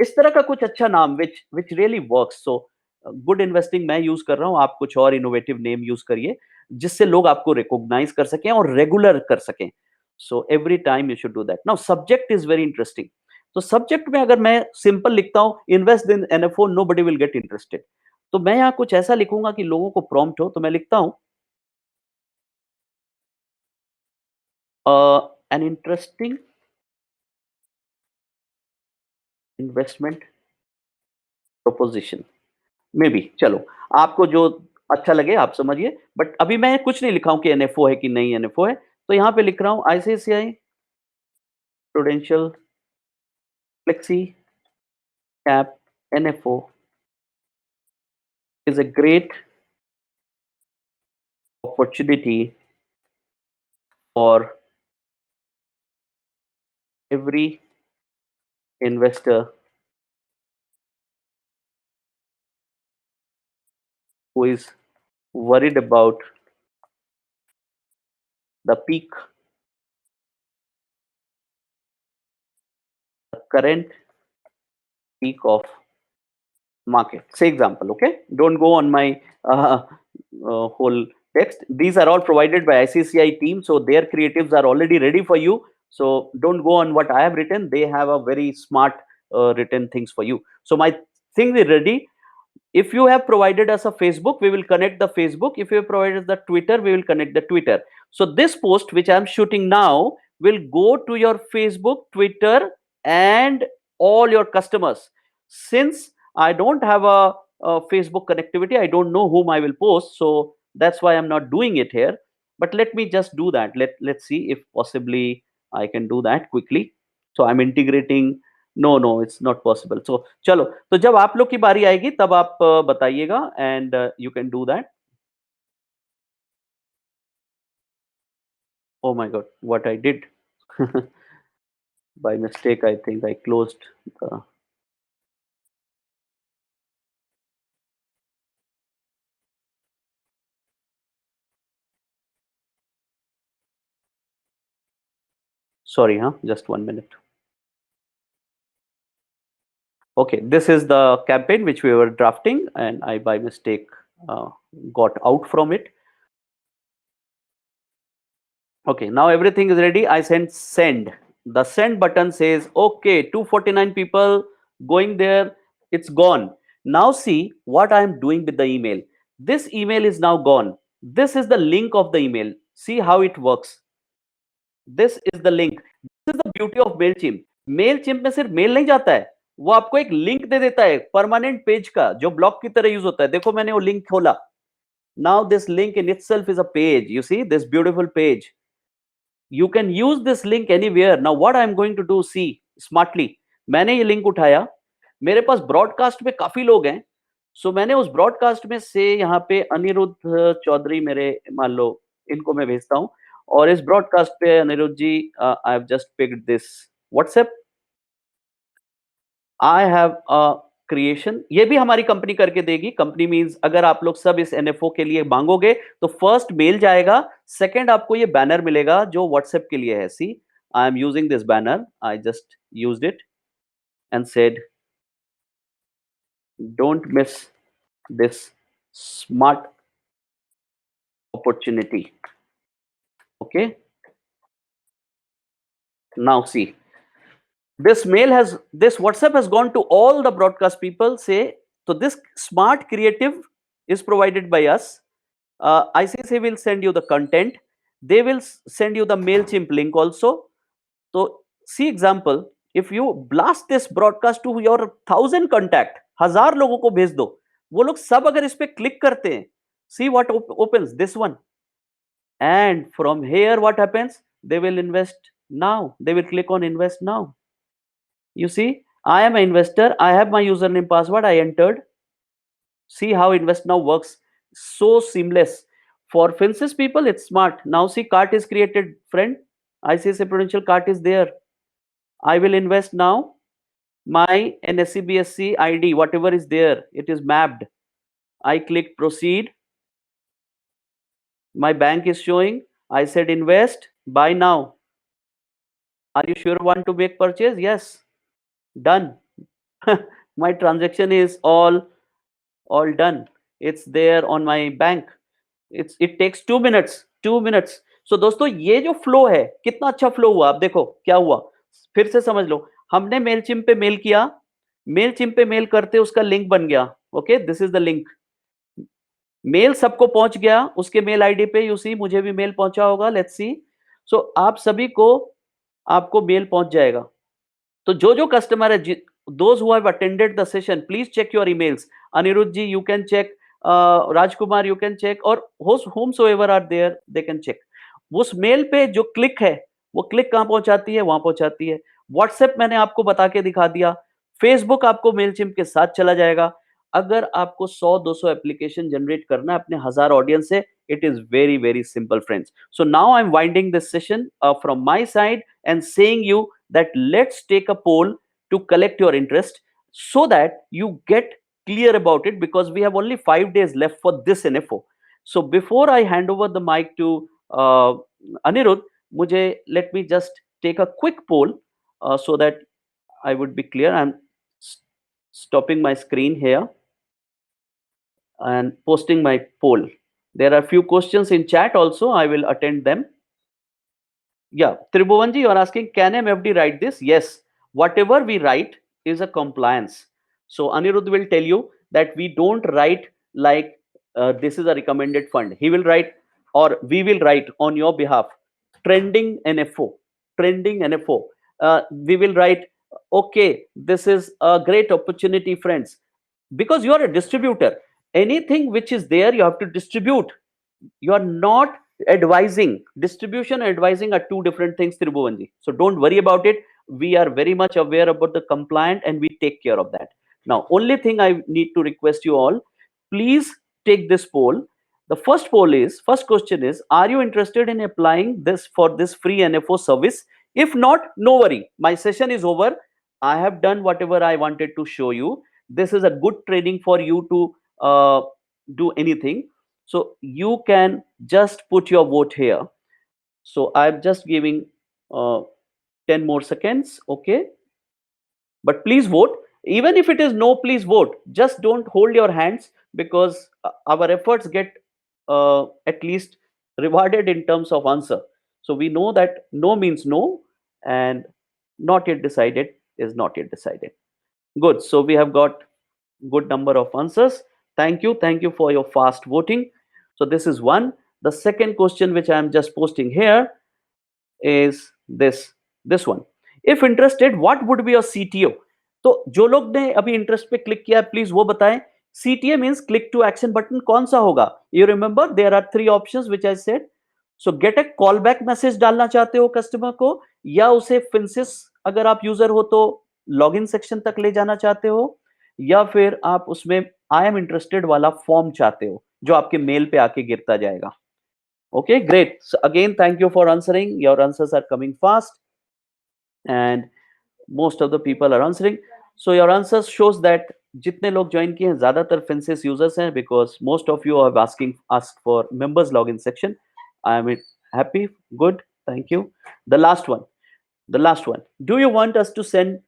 इस तरह का कुछ अच्छा नाम which which really works. So good investing मैं यूज कर रहा हूँ, आप कुछ और इनोवेटिव नेम यूज करिए. जिससे लोग आपको रिकॉग्नाइज कर सकें और रेगुलर कर सकें. So every time you should do that. Now subject is very interesting. तो सब्जेक्ट में अगर मैं सिंपल लिखता हूं, invest in NFO, nobody will get interested. तो मैं यहाँ कुछ ऐसा लिखूंगा कि लोगों को प्रॉम्प्ट हो. तो मैं लिखता हूं an interesting investment proposition. May be, चलो, आपको जो अच्छा लगे आप समझिए. बट अभी मैं कुछ नहीं लिखा हूं कि एनएफओ है कि नहीं एनएफओ है. तो यहां पे लिख रहा हूं ICICI prudential flexi cap NFO is a great opportunity for every investor who is worried about the peak, the current peak of market. Say example, okay? Don't go on my whole text. These are all provided by ICCI team, so their creatives are already ready for you. So don't go on what I have written. They have a very smart written things for you. So my thing is ready. If you have provided us a Facebook, we will connect the Facebook. If you have provided the Twitter, we will connect the Twitter. So this post which I'm shooting now will go to your Facebook, Twitter, and all your customers. Since I don't have a Facebook connectivity, I don't know whom I will post. So that's why I'm not doing it here. But let me just do that. Let's see if possibly I can do that quickly. So I'm integrating. No no it's not possible. So चलो, तो जब आप लोग की बारी आएगी तब आप बताइएगा and you can do that. Oh my god, what I did. By mistake, I think I closed the. Sorry, huh? Just 1 minute. Okay, this is the campaign which we were drafting, and I by mistake uh, got out from it. Okay, now everything is ready. I send. The send button says, okay, 249 people going there. It's gone. Now see what I am doing with the email. This email is now gone. This is the link of the email. See how it works. This is the link. This is the beauty of Mailchimp. Mailchimp में सिर्फ mail नहीं जाता है, वो आपको एक link दे देता है परमानेंट पेज का, जो ब्लॉग की तरह यूज होता है. देखो मैंने वो लिंक खोला. Now this link in itself is a page. You see this beautiful page. You can use this link anywhere. Now what I am going to do, see smartly. मैंने ये लिंक उठाया, मेरे पास ब्रॉडकास्ट में काफी लोग हैं. सो मैंने उस ब्रॉडकास्ट में से यहाँ पे अनिरुद्ध चौधरी मेरे मान लो इनको मैं भेजता हूँ. और इस ब्रॉडकास्ट पे Anirudh ji, I have just picked this WhatsApp. I have a creation. ये भी हमारी कंपनी करके देगी. कंपनी मींस अगर आप लोग सब इस एनएफओ के लिए मांगोगे तो फर्स्ट मेल जाएगा, सेकंड आपको ये बैनर मिलेगा जो व्हाट्सएप के लिए है. See, I am using this banner. I just used it and said don't miss this smart opportunity. Okay, now see, this WhatsApp has gone to all the broadcast people. Say, so this smart creative is provided by us. ICC will send you the content. They will send you the MailChimp link also. So see example, if you blast this broadcast to your 1,000 contact, 1,000 लोगों को भेज दो, वो लोग सब अगर इस पे क्लिक करते हैं, see what opens this one. And from here what happens? They will invest now. They will click on invest now. You see, I am an investor. I have my username password. I entered. See how invest now works. So seamless. For Finsis people, it's smart. Now see, cart is created, friend. ICICI Prudential cart is there. I will invest now. My NSCBSC ID, whatever is there, it is mapped. I click proceed. My bank is showing. I said invest. Buy now. Are you sure want to make purchase? Yes. Done. My transaction is all done. It's there on my bank. It takes 2 minutes, 2 minutes. So दोस्तों ये जो flow है, कितना अच्छा flow हुआ। आप देखो क्या हुआ, फिर से समझ लो। हमने मेलचिम पे मेल किया, मेलचिम पे मेल करते उसका लिंक बन गया। Okay, this is the link. Mail सबको पहुंच गया उसके मेल आईडी पे। यू सी, मुझे भी मेल पहुंचा होगा। Let's see. सो आप सभी को, आपको मेल पहुंच जाएगा। तो जो जो कस्टमर है, those who have attended the session, please check your emails. Anirudh ji, you can check. Rajkumar, you can check. और whomsoever are there, they can check. उस मेल पे जो क्लिक है, वो क्लिक कहां पहुंचाती है? वहां पहुंचाती है। व्हाट्सएप मैंने आपको बता के दिखा दिया। फेसबुक आपको मेलचिम्प के साथ चला जाएगा। अगर आपको 100-200 एप्लीकेशन जनरेट करना है अपने 1000 ऑडियंस से, it is very very simple, friends. So now I'm winding this session from my side and saying you that let's take a poll to collect your interest, so that you get clear about it, because we have only 5 days left for this NFO. So before I hand over the mic to uh, Anirudh, mujhe, let me just take a quick poll, so that I would be clear. I'm stopping my screen here and posting my poll. There are few questions in chat also. I will attend them. Yeah, Tribhuvanji, you are asking, can MFD write this? Yes, whatever we write is a compliance. So Anirudh will tell you that we don't write like this is a recommended fund. He will write, or we will write on your behalf, trending NFO, trending NFO. We will write, okay, this is a great opportunity, friends, because you are a distributor. Anything which is there, you have to distribute. You are not advising. Distribution and advising are two different things, Tribhuvanji. So don't worry about it. We are very much aware about the compliant and we take care of that. Now, only thing I need to request you all, please take this poll. The first question is, are you interested in applying this for this free NFO service? If not, no worry, my session is over. I have done whatever I wanted to show you. This is a good training for you to do anything. So you can just put your vote here. So I'm just giving uh, 10 more seconds. Okay, but please vote. Even if it is no, please vote. Just don't hold your hands, because our efforts get at least rewarded in terms of answer. So we know that no means no, and not yet decided is not yet decided. Good. So we have got good number of answers. Thank you for your fast voting. So this is one. The second question which I am just posting here is this one. If interested, what would be your CTO? तो जो लोग ने अभी interest पे click किया, please वो बताएं। CTA means click to action button कौन सा होगा? You remember there are 3 options which I said. So get a call back message डालना चाहते हो कस्टमर को, या उसे फिंसिस, अगर आप यूजर हो तो लॉगिन सेक्शन तक ले जाना चाहते हो, या फिर आप उसमें आई एम इंटरेस्टेड वाला फॉर्म चाहते हो जो आपके मेल पे आके गिरता जाएगा। Okay, great. So again, thank you for answering. Your answers are coming fast, and most of the people are answering. So your answers shows that जितने लोग ज्वाइन किए हैं ज्यादातर Finsis users हैं, because most of you are asked for members login section. I am happy. Good. Thank you. The last one. The last one. Do you want us to send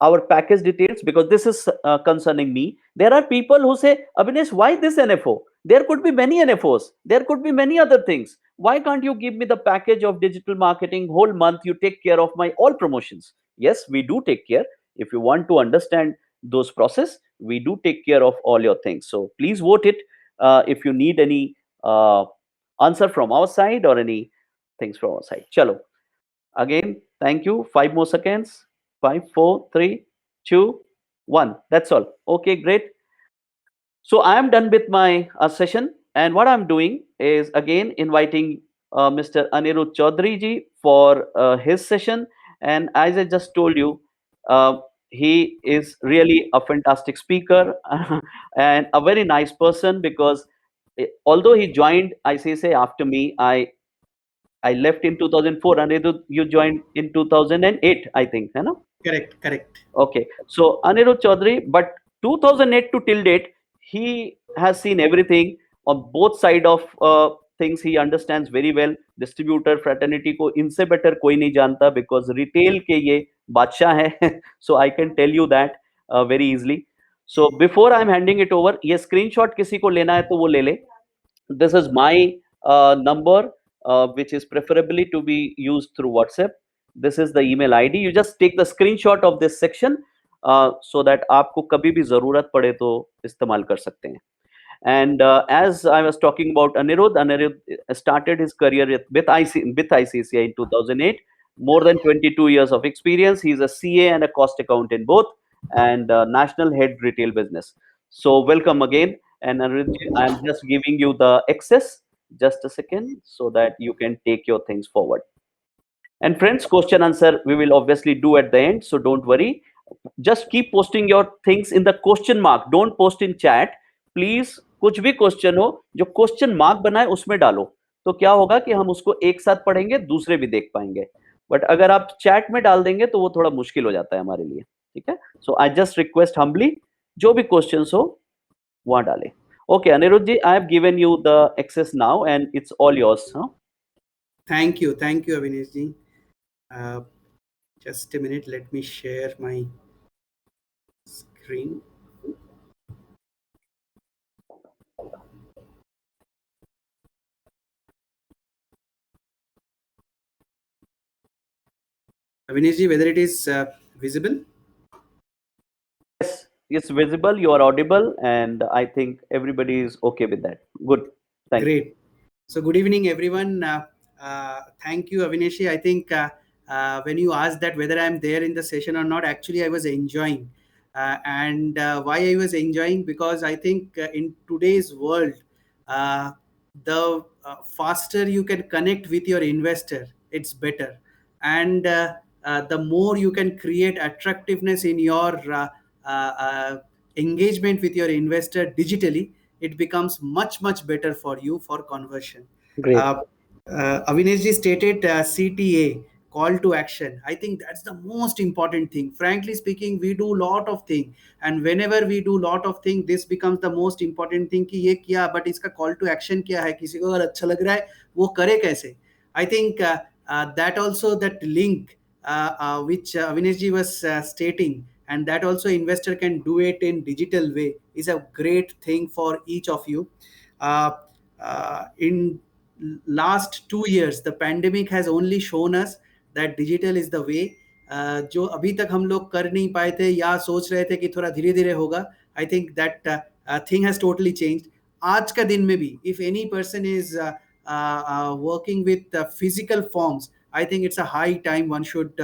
our package details? Because this is concerning me. There are people who say, Abhinesh, why this NFO? There could be many NFOs. There could be many other things. Why can't you give me the package of digital marketing whole month? You take care of my all promotions. Yes, we do take care. If you want to understand those process, we do take care of all your things. So please vote it if you need any answer from our side or any things from our side. Chalo. Again, thank you. 5 more seconds. 5, 4, 3, 2, 1. That's all. Okay, great. So I am done with my session, and what I'm doing is again inviting Mr. Anirudh Chaudhary ji for his session. And as I just told you, uh, he is really a fantastic speaker and a very nice person, because although he joined ICSA after me, I left in 2004. Anirudh, you joined in 2008, I think, है ना? Correct, correct. Okay, so Anirudh Chaudhary, but 2008 to till date, he has seen everything on both side of things. He understands very well distributor fraternity को इनसे better कोई नहीं जानता, because retail के ये बादशाह हैं. So I can tell you that very easily. So before I'm handing it over, ये screenshot किसी को लेना है तो वो ले ले. This is my number, which is preferably to be used through WhatsApp. This is the email ID. You just take the screenshot of this section, so that आपको कभी भी ज़रूरत पड़े तो इस्तेमाल कर सकते हैं. And as I was talking about Anirudh started his career with ICCI in 2008. More than 22 years of experience. He's a CA and a cost accountant both, and national head retail business. So welcome again. And Anirudh, I'm just giving you the access. Just a second, so that you can take your things forward. And friends, question answer we will obviously do at the end, so don't worry. Just keep posting your things in the question mark. Don't post in chat. Please कुछ भी question हो जो question mark बनाए उसमें डालो, तो क्या होगा कि हम उसको एक साथ पढ़ेंगे, दूसरे भी देख पाएंगे. बट अगर आप चैट में डाल देंगे तो वो थोड़ा मुश्किल हो जाता है हमारे लिए. ठीक है. So I just request humbly, जो भी क्वेश्चन हो वहां डालें. Okay Anirudh ji, I have given you the access now and it's all yours. Thank you, Avinash ji. Uh, just a minute, let me share my screen. Avinash ji, whether it is visible? Yes, it's visible, you are audible, and I think everybody is okay with that. Good. Thank you. Great. So, good evening, everyone. Thank you, Avinashi. I think when you asked that whether I'm there in the session or not, actually, I was enjoying. And why I was enjoying? Because I think in today's world, the faster you can connect with your investor, it's better. And the more you can create attractiveness in your engagement with your investor digitally, it becomes much better for you for conversion. Great. uh, Avinash ji stated CTA, call to action. I think that's the most important thing. Frankly speaking, we do lot of thing, and whenever we do lot of thing, this becomes the most important thing कि ये किया but इसका call to action क्या है, किसी को अगर अच्छा लग रहा है वो करे कैसे. I think that also, that link which Avinash ji was stating, and that also investor can do it in digital way, is a great thing for each of you. uh, in last 2 years the pandemic has only shown us that digital is the way. जो अभी तक हम लोग कर नहीं पाए थे या सोच रहे थे कि थोड़ा धीरे धीरे होगा, I think that thing has totally changed. आज का दिन में भी if any person is working with physical forms, I think it's a high time one should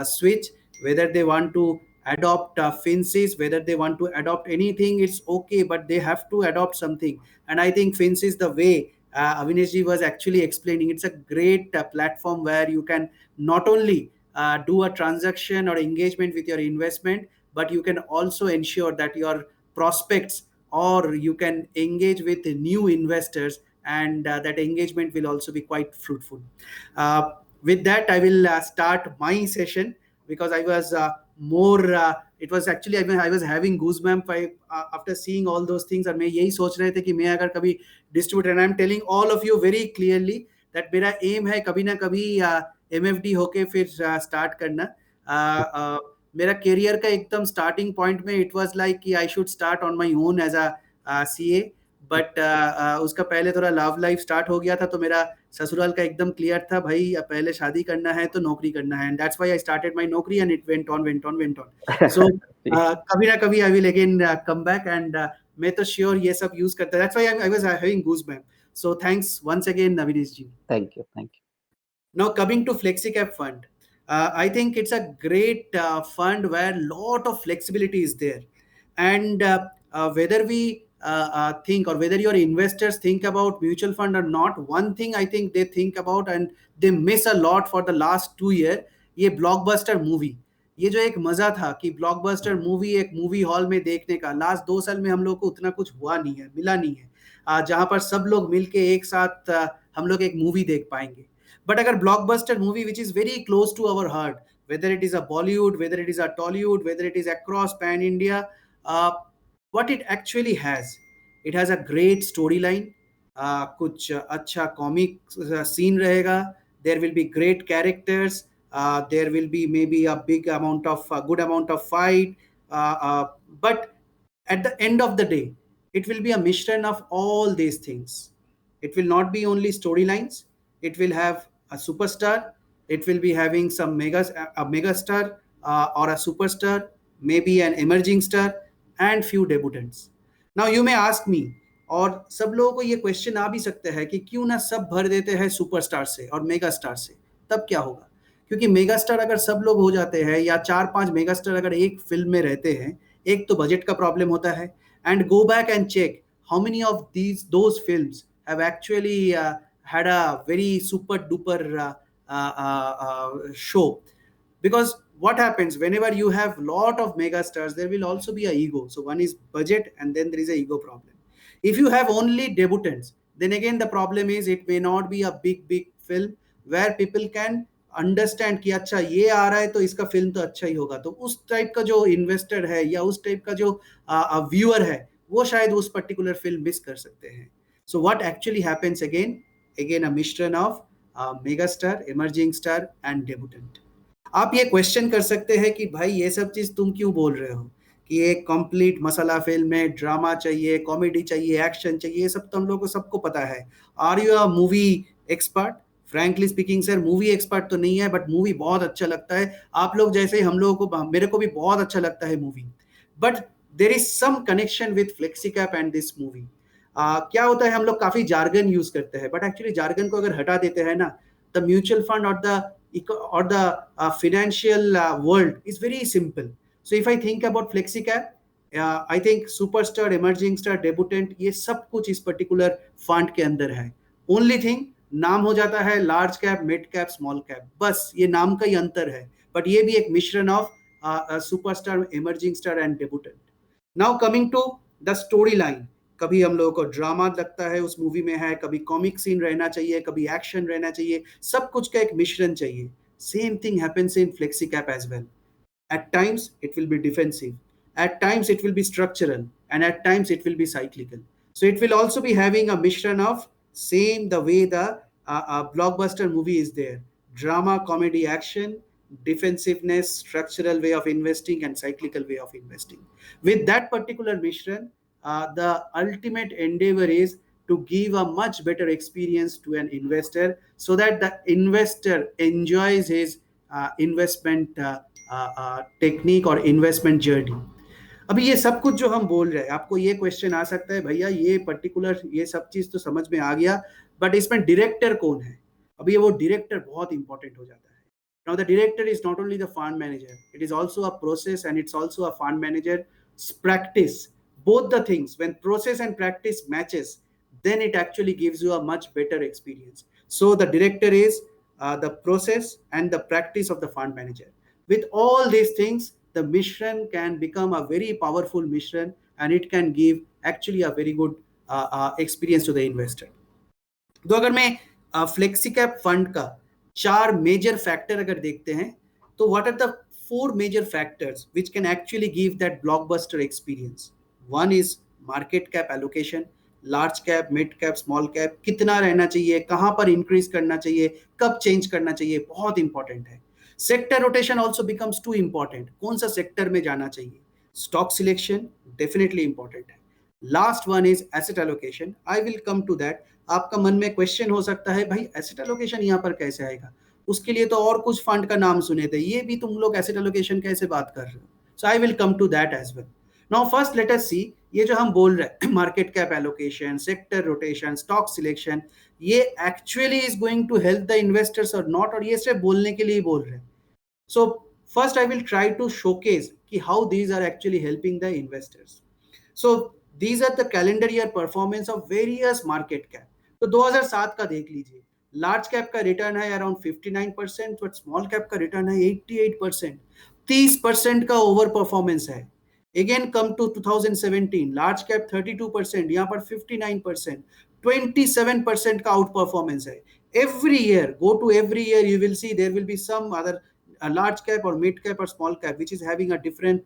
switch. Whether they want to adopt Finsis, whether they want to adopt anything, it's okay, but they have to adopt something. And I think Fins is the way Avinash ji was actually explaining. It's a great platform where you can not only do a transaction or engagement with your investment, but you can also ensure that your prospects, or you can engage with new investors, and that engagement will also be quite fruitful. With that, I will start my session, because I was more it was actually, I was having goosebumps after seeing all those things. और मैं यही सोच रहे थे कि मैं अगर कभी distributor, and I'm telling all of you very clearly that मेरा aim है कभी ना कभी MFD होके फिर start करना. मेरा career का एकदम starting point में it was like कि I should start on my own as a CA. But उसका पहले थोड़ा लव लाइफ स्टार्ट हो गया था, तो मेरा ससुराल का एकदम क्लियर था, भाई पहले शादी करना है तो नौकरी करना है, and that's why I started my नौकरी, and it went on. So कभी ना कभी I will again come back, and मैं तो श्योर ये सब यूज करता, that's why I was having goosebump. So thanks once again Navinish ji. Thank you. Thank you. Now coming to FlexiCap fund, I think it's a great fund where lot of flexibility is there, and whether we think, or whether your investors think about mutual fund or not, one thing I think they think about and they miss a lot for the last 2 year, ये blockbuster movie. ये जो एक मजा था कि blockbuster movie एक movie hall में देखने का, लास्ट 2 साल में हम लोग को उतना कुछ हुआ नहीं है, मिला नहीं है, जहां पर सब लोग मिलके एक साथ हम लोग एक मूवी देख पाएंगे. But agar blockbuster movie which is very close to our heart, whether it is a Bollywood, whether it is a Tollywood, whether it is across pan India, what it actually has a great storyline, कुछ अच्छा comic scene रहेगा, there will be great characters, there will be maybe a big amount of good amount of fight, but at the end of the day it will be a mission of all these things. It will not be only storylines. It will have a superstar. It will be having some a mega star or a superstar, maybe an emerging star, and few debutants. Now you may ask me, और सब लोगों को ये question आ भी सकता है कि क्यों ना सब भर देते हैं सुपरस्टार से और मेगा स्टार से, तब क्या होगा? क्योंकि मेगा स्टार अगर सब लोग हो जाते हैं या चार पांच मेगा स्टार अगर एक फिल्म में रहते हैं, एक तो बजट का प्रॉब्लम होता है. And go back and check how many of those films have actually had a very super duper show. Because what happens whenever you have lot of mega stars, there will also be a ego. So one is budget and then there is a ego problem. If you have only debutants, then again the problem is it may not be a big film where people can understand कि अच्छा ये आ रहा है तो इसका film तो अच्छा ही होगा. तो उस टाइप का जो इन्वेस्टर है या उस टाइप का जो व्यूअर है, वो शायद उस पर्टिकुलर फिल्म मिस कर सकते हैं. So what actually happens again, a मिश्रण of mega star, emerging star and debutante. आप ये क्वेश्चन कर सकते हैं कि भाई ये सब चीज तुम क्यों बोल रहे हो कि एक कंप्लीट मसाला फिल्म है, ड्रामा चाहिए, कॉमेडी चाहिए, एक्शन चाहिए, ये सब तो हम लोगों को सबको पता है. Are you a movie expert? Frankly speaking sir, movie expert तो नहीं है, बट मूवी बहुत अच्छा लगता है. आप लोग जैसे हम लोगों को, मेरे को भी बहुत अच्छा लगता है movie. But there is some connection with flexicap and this movie. क्या होता है, हम लोग काफी जार्गन यूज करते हैं, बट एक्चुअली जार्गन को अगर हटा देते हैं ना, the mutual fund or the financial world is very simple. So if I think about flexicap, I think superstar, emerging star, debutant, ये सब कुछ इस particular fund के अंदर है. Only thing, नाम हो जाता है large cap, mid cap, small cap, बस ये नाम का ही अंतर है. बट ये भी एक मिश्रण of superstar, emerging star and debutant. Now coming to the story line. कभी हम लोगों को ड्रामा लगता है उस मूवी में है, कभी कॉमिक सीन रहना चाहिए, कभी एक्शन रहना चाहिए, सब कुछ का एक मिश्रण चाहिए. Same thing happens in flexi cap as well. At times it will be defensive, at times it will be structural, and at times it will be cyclical. So it will also be having a mixture of same the way the blockbuster movie is there: drama, comedy, action, defensiveness, structural way of investing, and cyclical way of investing. With that particular mishran, the ultimate endeavor is to give a much better experience to an investor so that the investor enjoys his investment technique और investment journey. अभी ये सब कुछ जो हम बोल रहे हैं, आपको ये क्वेश्चन आ सकता है, भैया ये पर्टिकुलर ये सब चीज तो समझ में आ गया, बट इसमें डायरेक्टर कौन है? अभी ये वो डायरेक्टर बहुत इंपॉर्टेंट हो जाता है. Now the director is not only the fund manager, it is also a process and it's also a fund manager practice. Both the things, when process and practice matches, then it actually gives you a much better experience. So the director is the process and the practice of the fund manager. With all these things, the mission can become a very powerful mission, and it can give actually a very good experience to the investor. तो अगर मैं फ्लेक्सिकैप fund का चार major factor अगर देखते हैं, तो what are the four major factors which can actually give that blockbuster experience. One is market cap allocation. Large cap, mid cap, small cap कितना रहना चाहिए, कहां पर इंक्रीज करना चाहिए, कब चेंज करना चाहिए, बहुत इंपॉर्टेंट है. Sector rotation also becomes too important. कौन सा सेक्टर में जाना चाहिए. स्टॉक सिलेक्शन डेफिनेटली इंपॉर्टेंट है. Last one is asset allocation. I will come to that. आपका मन में क्वेश्चन हो सकता है, भाई एसेट एलोकेशन यहाँ पर कैसे आएगा, उसके लिए तो और कुछ फंड का नाम सुने थे, ये भी तुम लोग एसेट एलोकेशन कैसे बात कर रहे हो. So I will come to that as well. Now first let us see, ये जो हम बोल रहे हैं market cap allocation, sector rotation, stock selection, ये actually is going to help the investors और नॉट, और ये सिर्फ बोलने के लिए बोल रहे हैं. So first I will try to showcase कि how these are actually helping the investors. So these are the calendar year performance of various market cap. तो 2007 का देख लीजिए. लार्ज कैप का रिटर्न है अराउंड 59%, बट स्मॉल कैप का return है 88%. 30% का ओवर परफॉर्मेंस है. Again come to 2017, large cap 32%, यहाँ पर 59%, 27% का आउट परफॉर्मेंस है. Every year, go to every year, you will see there will be some other large cap or mid cap or small cap which is having a different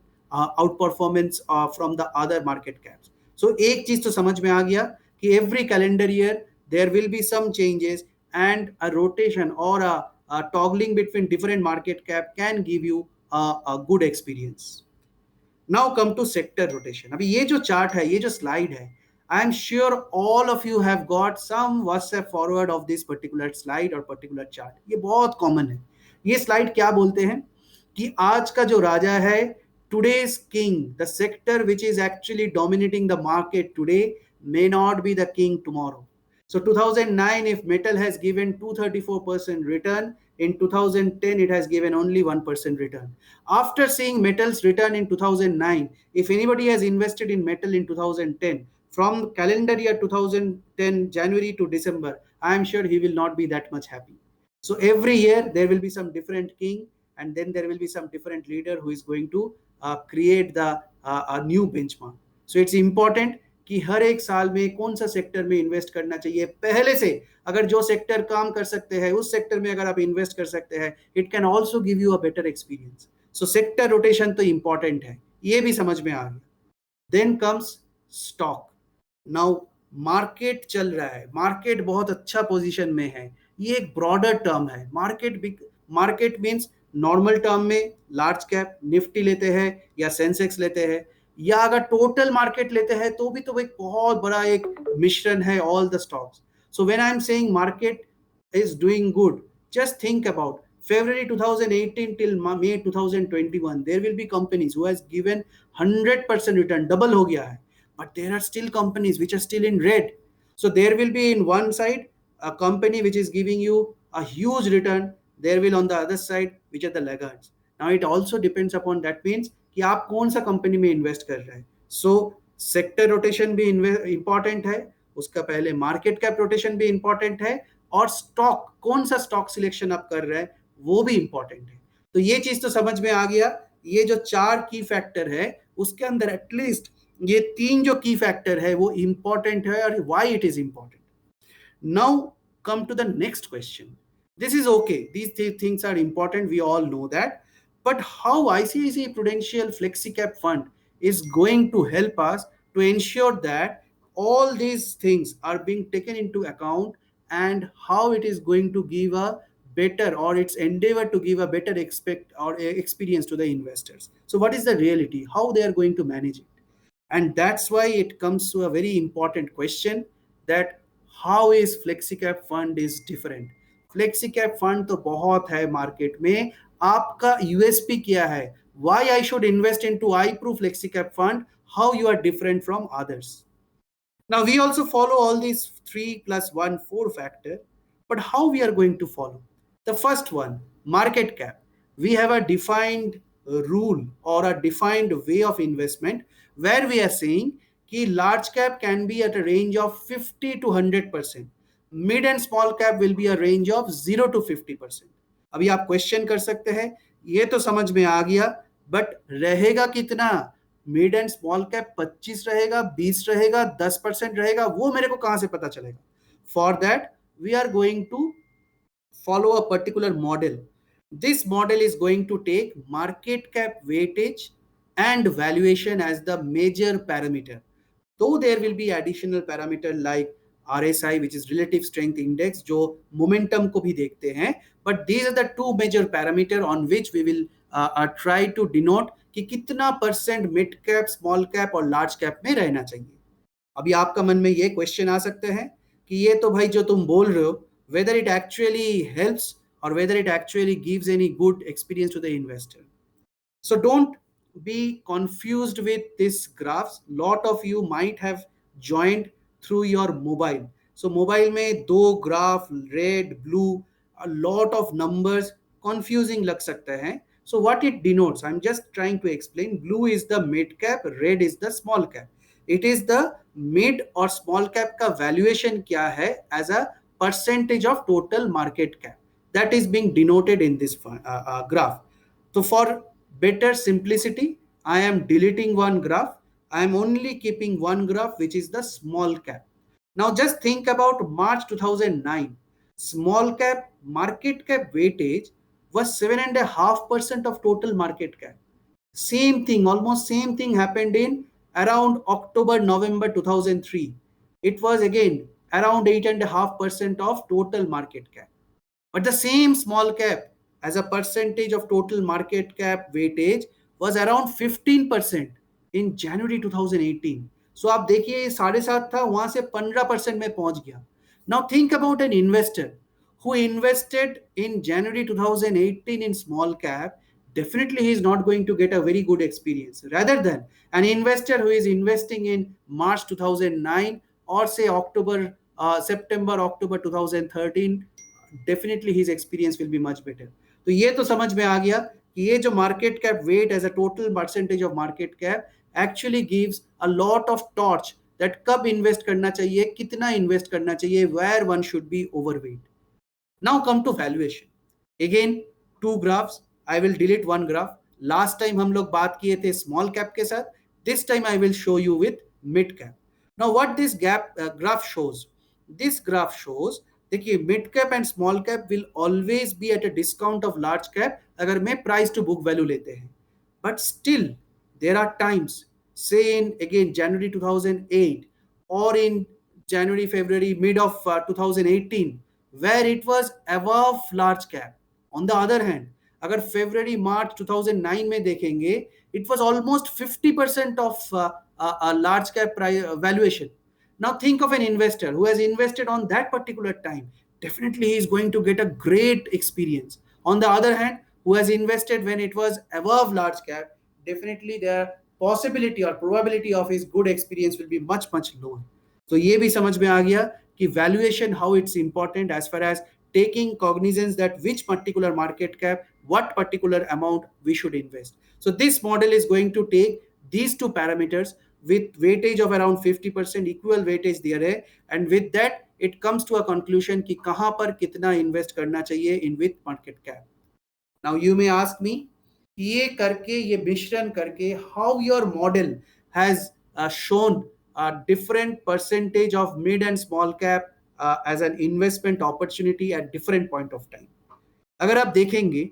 outperformance from the other market caps. So एक चीज तो समझ में आ गया कि every calendar year there will be some changes, and a rotation or a toggling between different market cap can give you a good experience. Now come to sector rotation. अभी ये जो चार्ट है, ये जो स्लाइड है, I am sure all of you have got some WhatsApp forward of this particular slide or particular chart. ये बहुत common है. ये स्लाइड क्या बोलते हैं कि आज का जो राजा है, today's king, the sector which is actually dominating the market today may not be the king tomorrow. So 2009, if metal has given 234% return, in 2010 it has given only 1% return. After seeing metals return in 2009, if anybody has invested in metal in 2010, from calendar year 2010 January to December, I am sure he will not be that much happy. So every year there will be some different king, and then there will be some different leader who is going to create the a new benchmark. So it's important कि हर एक साल में कौन सा sector में invest करना चाहिए पहले से. अगर जो सेक्टर काम कर सकते हैं उस सेक्टर में अगर आप इन्वेस्ट कर सकते हैं, it can also give you a better experience. So sector rotation तो इंपॉर्टेंट है, ये भी समझ में आ गया. Then comes stock. Now market चल रहा है, मार्केट बहुत अच्छा पोजीशन में है, ये एक ब्रॉडर टर्म है. मार्केट मीन्स नॉर्मल टर्म में लार्ज कैप निफ्टी लेते हैं या सेंसेक्स लेते हैं, या अगर टोटल मार्केट लेते हैं तो भी तो एक बहुत बड़ा एक मिश्रण है, all the stocks. So when I am saying market is doing good, just think about February 2018 till May 2021, there will be companies who has given 100% return, double हो गया है, but there are still companies which are still in red. So there will be in one side a company which is giving you a huge return, there will on the other side which are the laggards. Now it also depends upon, that means कि आप कौन सा company में invest कर रहे हैं. सो sector rotation भी important है, उसका पहले मार्केट कैप रोटेशन भी इंपॉर्टेंट है, और स्टॉक, कौन सा स्टॉक सिलेक्शन आप कर रहे हैं वो भी इंपॉर्टेंट है. तो ये चीज तो समझ में आ गया. ये जो 4 की फैक्टर है उसके अंदर एटलीस्ट ये 3 जो की फैक्टर है वो इंपॉर्टेंट है, और why it is important. Now come to the next question. This is okay. These things are important. We all know that. But how ICICI Prudential FlexiCap Fund is going to help us to ensure that all these things are being taken into account, and how it is going to give a better, or its endeavor to give a better expect or experience to the investors. So what is the reality? How they are going to manage it? And that's why it comes to a very important question, that how is flexicap fund is different. Flexicap fund तो बहुत है market में, आपका USP क्या है, why I should invest into iProof flexicap fund, how you are different from others. Now we also follow all these 3 plus 1 4 factor, but how we are going to follow? The first one, market cap. We have a defined rule or a defined way of investment, where we are saying कि large cap can be at a range of 50 to 100%. Mid and small cap will be a range of 0 to 50%. अभी आप question कर सकते हैं, ये तो समझ में आ गया, बट रहेगा कितना? मिड एंड स्मॉल कैप 25 रहेगा, 20 रहेगा, 10% रहेगा, वो मेरे को कहां से पता चलेगा? For that we are going to follow a particular model. This model is going to take market cap weightage and valuation as the major parameter. Though there will be additional parameter like RSI, which is relative strength index, जो momentum को भी देखते हैं, but these are the 2 major parameter on which we will try to denote कि कितना percent mid cap, small cap और large cap में रहना चाहिए. अभी आपका मन में ये क्वेश्चन आ सकते हैं कि ये तो भाई जो तुम बोल रहे हो, whether it actually helps or whether it actually gives any good experience to the investor. So don't be confused with these graphs. Lot of you might have joined through your mobile. So mobile में दो graph, red, blue, a lot of numbers, confusing लग सकते हैं. So what it denotes, I'm just trying to explain. Blue is the mid cap, red is the small cap. It is the mid or small cap का valuation क्या है as a percentage of total market cap. That is being denoted in this graph. So for better simplicity, I am deleting one graph. I am only keeping one graph, which is the small cap. Now just think about March 2009. Small cap market cap weightage was 7.5% of total market cap. Same thing, almost same thing happened in around October, November 2003. It was again around 8.5% of total market cap. But the same small cap as a percentage of total market cap weightage was around 15% in January 2018. सो आप देखिए 7.5 था, वहां से 15% में पहुंच गया. Now think about an investor who invested in January 2018 in small cap. Definitely he is not going to get a very good experience rather than an investor who is investing in March 2009 or say September October 2013. Definitely his experience will be much better. तो ये तो समझ में आ गया कि ये जो market cap weight as a total percentage of market cap actually gives a lot of torch that कब इन्वेस्ट करना चाहिए, कितना इन्वेस्ट करना चाहिए, where one should be overweight. Now come to valuation. Again, two graphs. I will delete one graph. Last time हम लोग बात किए थे small cap के साथ. This time I will show you with mid cap. Now what this graph shows? This graph shows देखिए mid cap and small cap will always be at a discount of large cap अगर मैं price to book value लेते हैं. But still there are times, say in again January 2008 or in January February mid of 2018, where it was above large cap. On the other hand, अगर February March 2009 में देखेंगे, it was almost 50% of a large cap valuation. Now think of an investor who has invested on that particular time. Definitely he is going to get a great experience. On the other hand, who has invested when it was above large cap, definitely the possibility or probability of his good experience will be much much lower. तो ये भी समझ में आ गया कि valuation how it's important as far as taking cognizance that which particular market cap, what particular amount we should invest. So this model is going to take these two parameters with weightage of around 50%, equal weightage there है, and with that it comes to a conclusion कि कहाँ पर कितना invest करना चाहिए in with market cap. Now you may ask me, ये करके ये मिश्रण करके how your model has shown a different percentage of mid and small cap as an investment opportunity at different point of time. अगर आप देखेंगे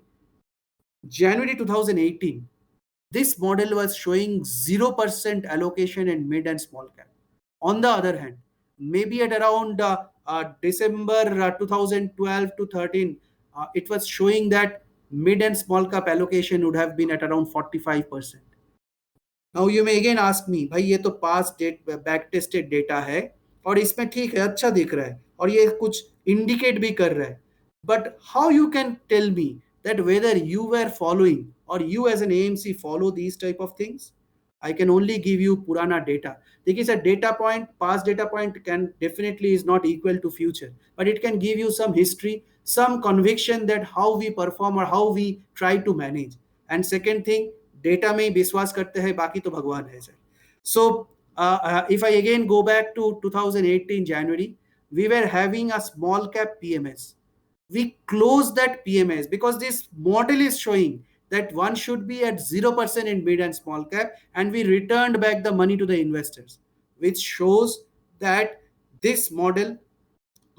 January 2018, this model was showing 0% allocation in mid and small cap. On the other hand, maybe at around December 2012 to 13, it was showing that mid and small cap allocation would have been at around 45%. Now you may again ask me, भाई ये तो पास date back tested data है और इसमें ठीक है, अच्छा दिख रहा है और ये कुछ इंडिकेट भी कर रहा है, but how you can tell me that whether you were following और you as an AMC follow these type of things? I can only give you Purana data. देखिए sir, data point, past data point can definitely is not equal to future, but it can give you some history, some conviction that how we perform or how we try to manage. And second thing, data में विश्वास करते हैं, बाकी तो भगवान है sir. So if I again go back to 2018 January, we were having a small cap PMS. We closed that PMS because this model is showing that one should be at 0% in mid and small cap, and we returned back the money to the investors, which shows that this model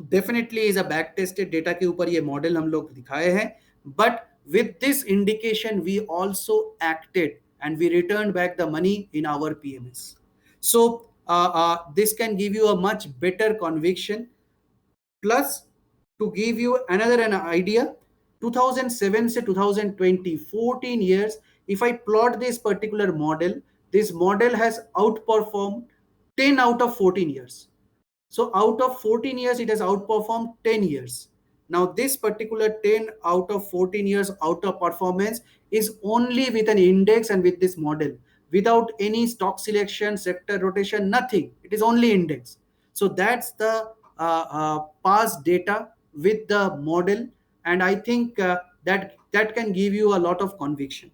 definitely is a back tested data के ऊपर ये model हम लोग दिखाए हैं, but with this indication we also acted and we returned back the money in our PMS. So this can give you a much better conviction. Plus, to give you another an idea, 2007 से 2020, 14 years, if I plot this model has outperformed 10 out of 14 years. So out of 14 years, it has outperformed 10 years. Now this particular 10 out of 14 years out of performance is only with an index and with this model, without any stock selection, sector rotation, nothing. It is only index. So that's the past data with the model, and I think that can give you a lot of conviction.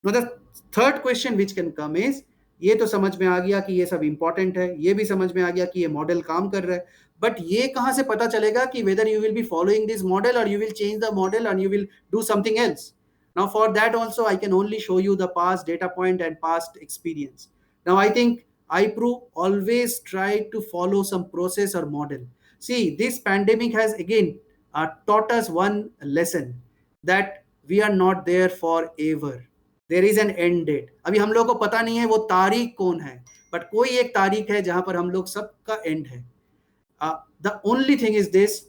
Now the third question which can come is, ये तो समझ में आ गया कि ये सब important है, ये भी समझ में आ गया कि ये मॉडल काम कर रहा है, बट ये कहां से पता चलेगा कि whether you will be following this model और you will change the model और you will do something else? Now for that also I can only show you the past data point and past experience. Now I think iProve always try to follow some process or model. See, this pandemic has again taught us one lesson, that we are not there forever. There is an end date. अभी हम लोग को पता नहीं है वो तारीख कौन है, बट कोई एक तारीख है जहां पर हम लोग सबका एंड है. The only thing is this,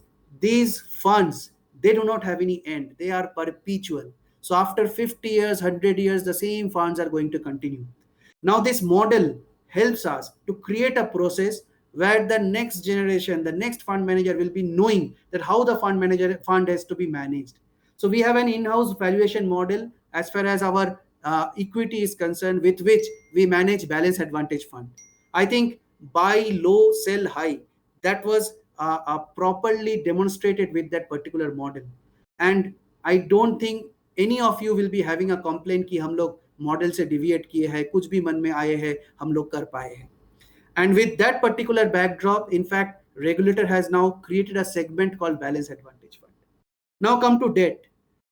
these funds, they do not have any end, they are perpetual. So after 50 years, 100 years, the same funds are going to continue. Now this model helps us to create a process where the next generation, the next fund manager will be knowing that how the fund has to be managed. So we have an in-house valuation model as far as our equity is concerned, with which we manage balance advantage fund. I think buy low, sell high, that was properly demonstrated with that particular model. And I don't think any of you will be having a complaint कि हम लोग model से deviate किए हैं, कुछ भी मन में आए हैं हम लोग कर पाए हैं. And with that particular backdrop, in fact, regulator has now created a segment called balance advantage fund. Now come to debt.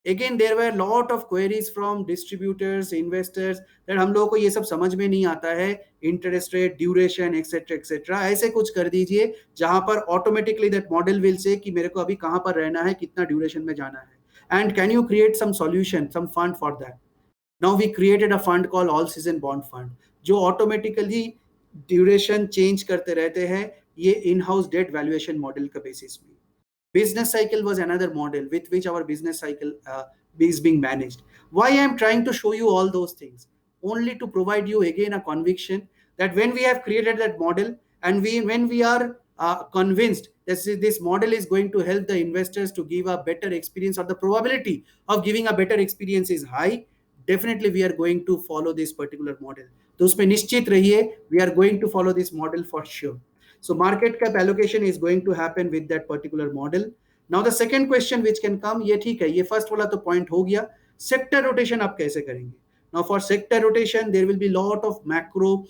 Again, there were a lot of queries from distributors, investors, that हम लोगों को ये सब समझ में नहीं आता है, interest rate, duration, etc. etc. ऐसे कुछ कर दीजिए जहां पर automatically that model will say कि मेरे को अभी कहां पर रहना है, कितना duration में जाना है, and can you create some solution, some fund for that. Now we created a fund called all season bond fund, जो automatically duration change करते रहते हैं, ये in-house debt valuation model का basis में. Business cycle was another model with which our business cycle is being managed. Why I am trying to show you all those things? Only to provide you again a conviction that when we have created that model, and when we are convinced that this model is going to help the investors to give a better experience, or the probability of giving a better experience is high, definitely we are going to follow this particular model. तो उसमें निश्चित रहिए, we are going to follow this model for sure. So market cap allocation is going to happen with that particular model. Now the second question which can come, ये ठीक है, ये first वाला तो point हो गया, sector rotation आप कैसे करेंगे? Now for sector rotation, there will be lot of macro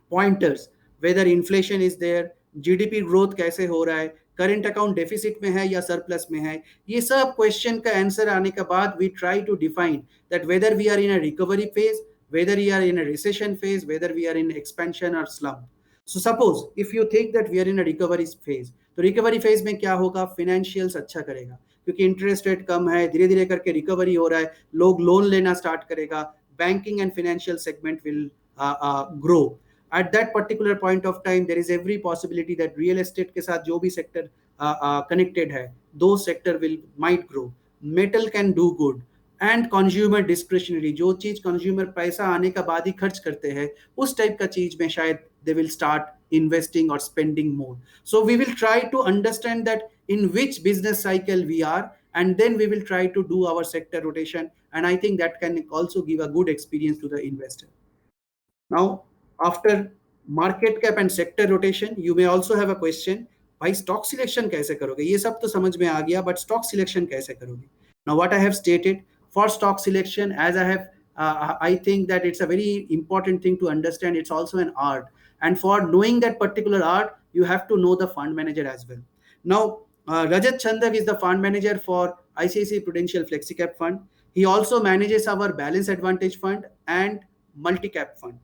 pointers, whether inflation is there, GDP growth कैसे हो रहा है, करंट अकाउंट डेफिसिट में है या सरप्लस में है, ये सब क्वेश्चन का आंसर आने के बाद we try to define that whether we are in a recovery phase, whether we are in a recession phase, whether we are in expansion or slump. So suppose if you think that we are in a recovery phase, तो recovery phase में क्या होगा, financials अच्छा करेगा क्योंकि interest rate कम है, धीरे धीरे करके रिकवरी हो रहा है, लोग लोन लेना स्टार्ट करेगा, banking and financial segment will grow. At that particular point of time, there is every possibility that real estate के साथ जो भी sector connected है, those sector will might grow. Metal can do good. And consumer discretionary, जो चीज consumer पैसा आने का बाद ही खर्च करते हैं, उस टाइप का चीज में शायद they will start investing or spending more. So we will try to understand that in which business cycle we are, and then we will try to do our sector rotation, and I think that can also give a good experience to the investor. Now, after market cap and sector rotation, you may also have a question, भाई stock selection कैसे करोगे? ये सब तो समझ में आ गया, but stock selection कैसे करोगे? Now, what I have stated for stock selection, as I have, I think that it's a very important thing to understand. It's also an art, and for knowing that particular art, you have to know the fund manager as well. Now, Rajat Chandak is the fund manager for ICICI Prudential FlexiCap Fund. He also manages our Balance Advantage Fund and Multi-Cap Fund.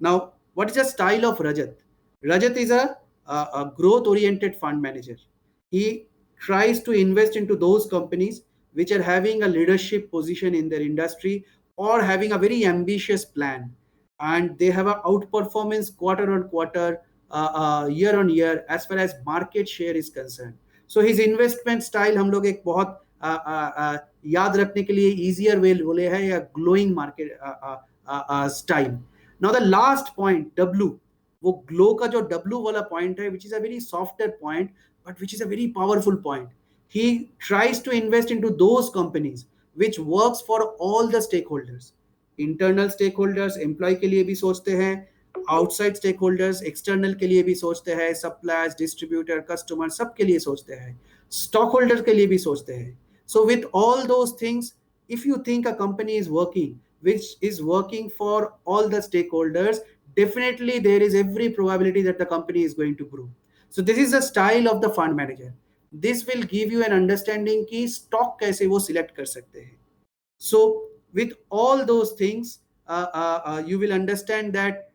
Now, what is the style of Rajat? Rajat is a growth-oriented fund manager. He tries to invest into those companies which are having a leadership position in their industry or having a very ambitious plan, and they have an outperformance quarter on quarter, year on year as far as market share is concerned. So his investment style हम लोग एक बहुत याद रखने के लिए easier way बोले है या glowing market style. Now the last point, W, वो ग्लो का जो W वाला point है, which is a very softer point, but which is a very powerful point. He tries to invest into those companies which works for all the stakeholders. Internal stakeholders, employee के लिए भी सोचते हैं, outside stakeholders, external के लिए भी सोचते हैं, suppliers, distributor, customer, सब के लिए सोचते हैं, stockholders के लिए भी सोचते हैं. So with all those things, if you think a company is working, which is working for all the stakeholders, definitely there is every probability that the company is going to grow. So this is the style of the fund manager. This will give you an understanding कि stock कैसे वो select कर सकते हैं. So with all those things, you will understand that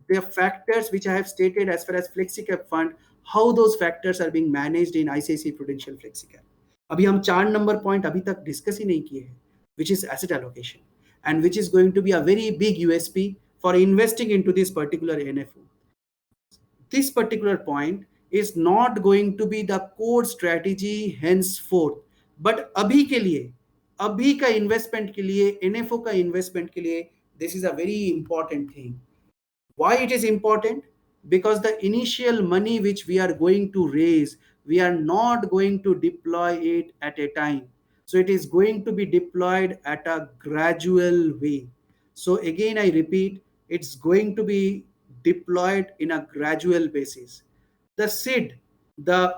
the factors which I have stated as far as FlexiCap fund, how those factors are being managed in ICICI Prudential FlexiCap. अभी हम 4 number point अभी तक discuss ही नहीं किए हैं, which is asset allocation, and which is going to be a very big USP for investing into this particular NFO. This particular point is not going to be the core strategy henceforth, but अभी के लिए, अभी का investment के लिए, NFO का investment के लिए, this is a very important thing. Why it is important? Because the initial money which we are going to raise, we are not going to deploy it at a time. So it is going to be deployed at a gradual way. So again I repeat, it's going to be deployed in a gradual basis. The SID, the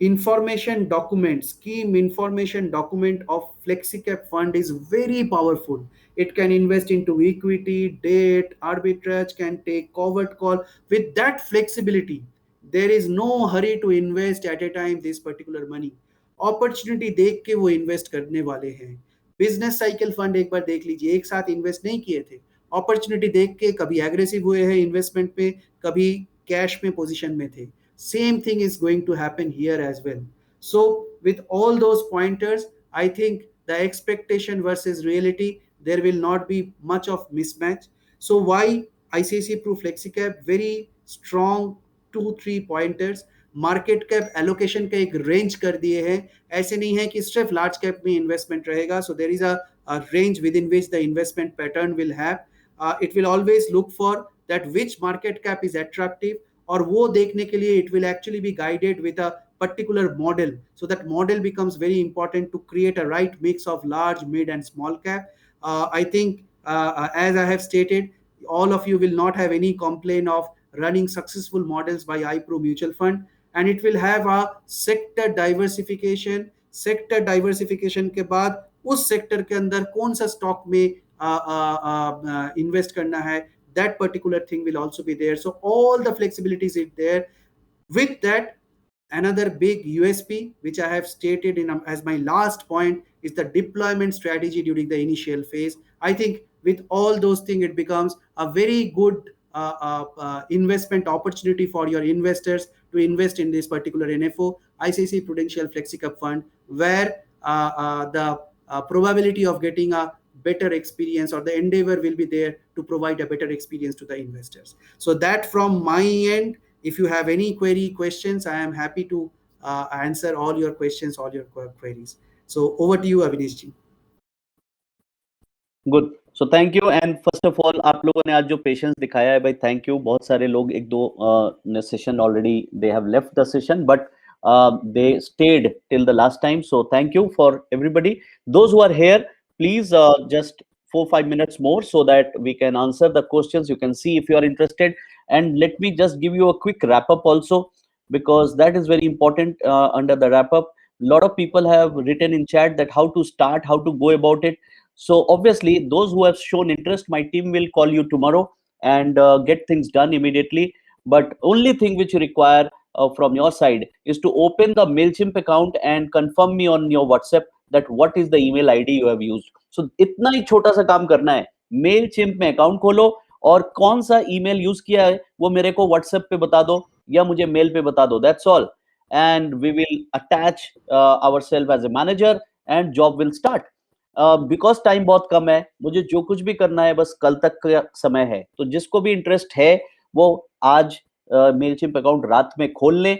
information document, scheme information document of FlexiCap fund is very powerful. It can invest into equity, debt, arbitrage, can take covert call. With that flexibility, there is no hurry to invest at a time this particular money. Opportunity देख के वो invest करने वाले हैं. Business cycle fund एक बार देख लीजिए, एक साथ इन्वेस्ट नहीं किए थे. अपॉर्चुनिटी देख के कभी एग्रेसिव हुए हैं इन्वेस्टमेंट पे, कभी कैश में पोजीशन में थे. Same thing is going to happen here as well. So with all those pointers, I think the expectation versus reality, there will not be much of mismatch. So why ICICI Pru FlexiCap? Very strong 2-3 pointers. Market cap allocation का एक range कर दिए हैं. ऐसे नहीं है कि सिर्फ लार्ज कैप में इन्वेस्टमेंट रहेगा. So there is a range with in which the investment pattern will have. It will always look for that which market cap is attractive, और वो देखने के लिए it will actually be guided with a particular model. So that model becomes very important to create a right mix of large, mid, and small cap. I think, as I have stated, all of you will not have any complaint of running successful models by iPro Mutual Fund, and it will have a sector diversification. Sector diversification के बाद उस sector के अंदर कौन सा stock में invest करना है, that particular thing will also be there. So all the flexibilities is there. With that, another big USP, which I have stated in as my last point, is the deployment strategy during the initial phase. I think with all those things, it becomes a very good investment opportunity for your investors to invest in this particular NFO, ICICI Prudential FlexiCap Fund, where the probability of getting a better experience, or the endeavor will be there to provide a better experience to the investors. So that from my end. If you have any questions, I am happy to answer all your questions, all your queries. So over to you, Avinash ji. Good. So thank you. And first of all, आप लोगों ने आज जो patience दिखाया है भाई, thank you. बहुत सारे लोग, एक दो session already they have left the session, but they stayed till the last time. So thank you for everybody. Those who are here, please just 4-5 minutes more so that we can answer the questions. You can see if you are interested. And let me just give you a quick wrap up also, because that is very important. Under the wrap up, a lot of people have written in chat that how to start, how to go about it. So obviously, those who have shown interest, my team will call you tomorrow and get things done immediately. But only thing which you require from your side is to open the MailChimp account and confirm me on your WhatsApp that what is the email ID you have used. So इतना ही छोटा सा काम करना है. MailChimp में account खोलो और कौन सा ईमेल यूज किया है वो मेरे को WhatsApp पे बता दो या मुझे मेल पे बता दो. That's all. And we will attach ourselves as a manager and job will start. Because time बहुत कम है, मुझे जो कुछ भी करना है बस कल तक का समय है. तो जिसको भी इंटरेस्ट है वो आज मेलचिम्प अकाउंट रात में खोल लें.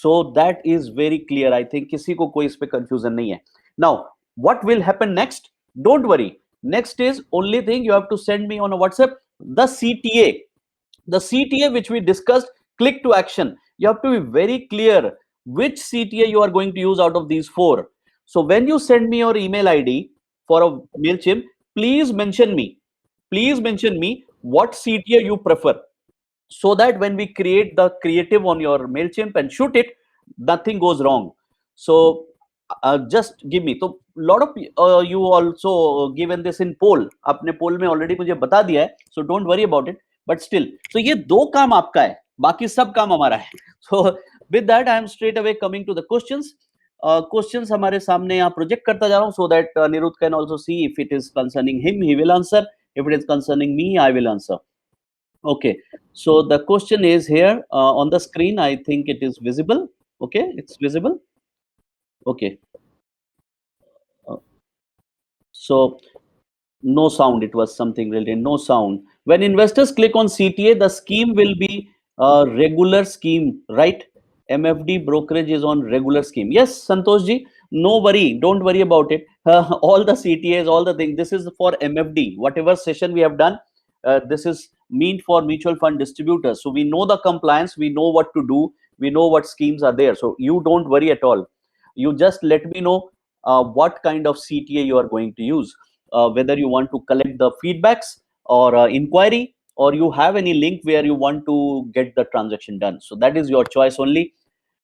So that is very clear. I think किसी को कोई इस पे कंफ्यूजन नहीं है. Now what will happen next? Don't worry. Next is only thing, you have to send me on a WhatsApp the CTA. The CTA which we discussed, click to action. You have to be very clear which CTA you are going to use out of these four. So when you send me your email ID for a MailChimp, please mention me. Please mention me what CTA you prefer, so that when we create the creative on your MailChimp and shoot it, nothing goes wrong. So just give me. So lot of you also given this in poll. आपने poll में already मुझे बता दिया है, so don't worry about it. But still, so ये दो काम आपका है, बाकी सब काम हमारा है. So with that, I am straight away coming to the questions. Questions हमारे सामने यहाँ प्रोजेक्ट करता जा रहा हूँ, so that Anirudh can also see. If it is concerning him, he will answer. If it is concerning me, I will answer. Okay, so the question is here on the screen. I think it is visible. Okay, it's visible. Okay. So no sound. It was something related. No sound. When investors click on CTA, the scheme will be a regular scheme, right? MFD brokerage is on regular scheme. Yes, Santosh ji, no worry. Don't worry about it. All the CTAs, all the things. This is for MFD. Whatever session we have done, this is meant for mutual fund distributors. So we know the compliance, we know what to do, we know what schemes are there. So you don't worry at all. You just let me know what kind of CTA you are going to use, whether you want to collect the feedbacks or inquiry, or you have any link where you want to get the transaction done. So that is your choice only.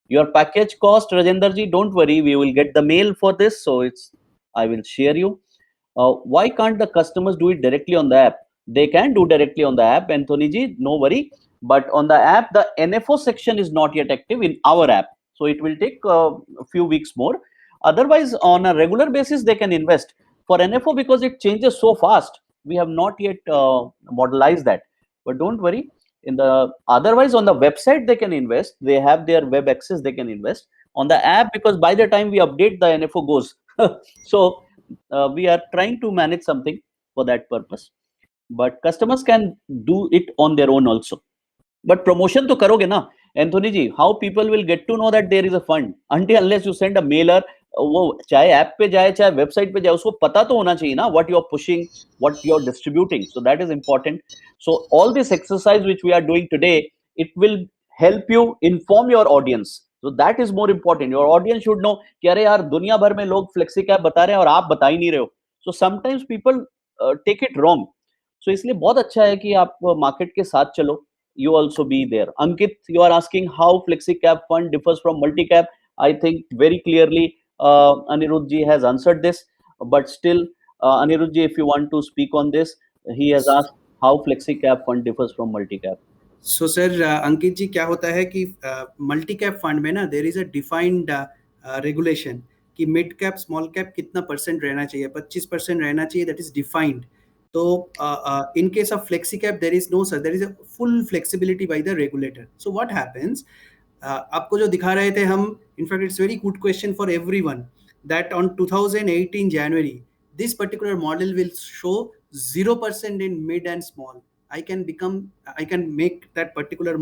Your package cost, Rajender ji, don't worry, we will get the mail for this. So it's, I will share you. Why can't the customers do it directly on the app? They can do directly on the app, Anthony ji, no worry. But on the app, the NFO section is not yet active in our app. So it will take a few weeks more. Otherwise, on a regular basis, they can invest. For NFO, because it changes so fast, we have not yet modelized that. But don't worry. In the otherwise, on the website they can invest. They have their web access. They can invest on the app, because by the time we update, the NFO goes. So we are trying to manage something for that purpose. But customers can do it on their own also. But promotion to करोगे ना, Anthony ji. How people will get to know that there is a fund until unless you send a mailer. वो चाहे app पे जाए चाहे website पे जाए, उसको पता तो होना चाहिए ना what you are pushing, what you are distributing. So that is important. So all this exercise which we are doing today, it will help you inform your audience. So that is more important. Your audience should know कि अरे यार दुनिया भर में लोग flexi cap बता रहे हैं और आप बता ही नहीं रहे हो. So sometimes people take it wrong. So इसलिए बहुत अच्छा है कि आप मार्केट के साथ चलो. You also be there. Ankit, you are asking how flexi cap fund differs from multi cap. I think very clearly Anirudh ji has answered this, but still, Anirudh ji, if you want to speak on this, he has asked how flexi cap fund differs from multi cap. So sir Ankit ji, क्या होता है कि multi cap fund में ना there is a defined regulation कि mid cap small cap कितना percent रहना चाहिए, 25% रहना चाहिए, दैट इज डिफाइंड. तो in case of flexi cap there is no sir, there is a full flexibility by the regulator. So what happens, आपको जो दिखा रहे थे हम, in fact it's very good question for everyone, that on 2018 January this particular model will show 0% in mid and small. I can make that particular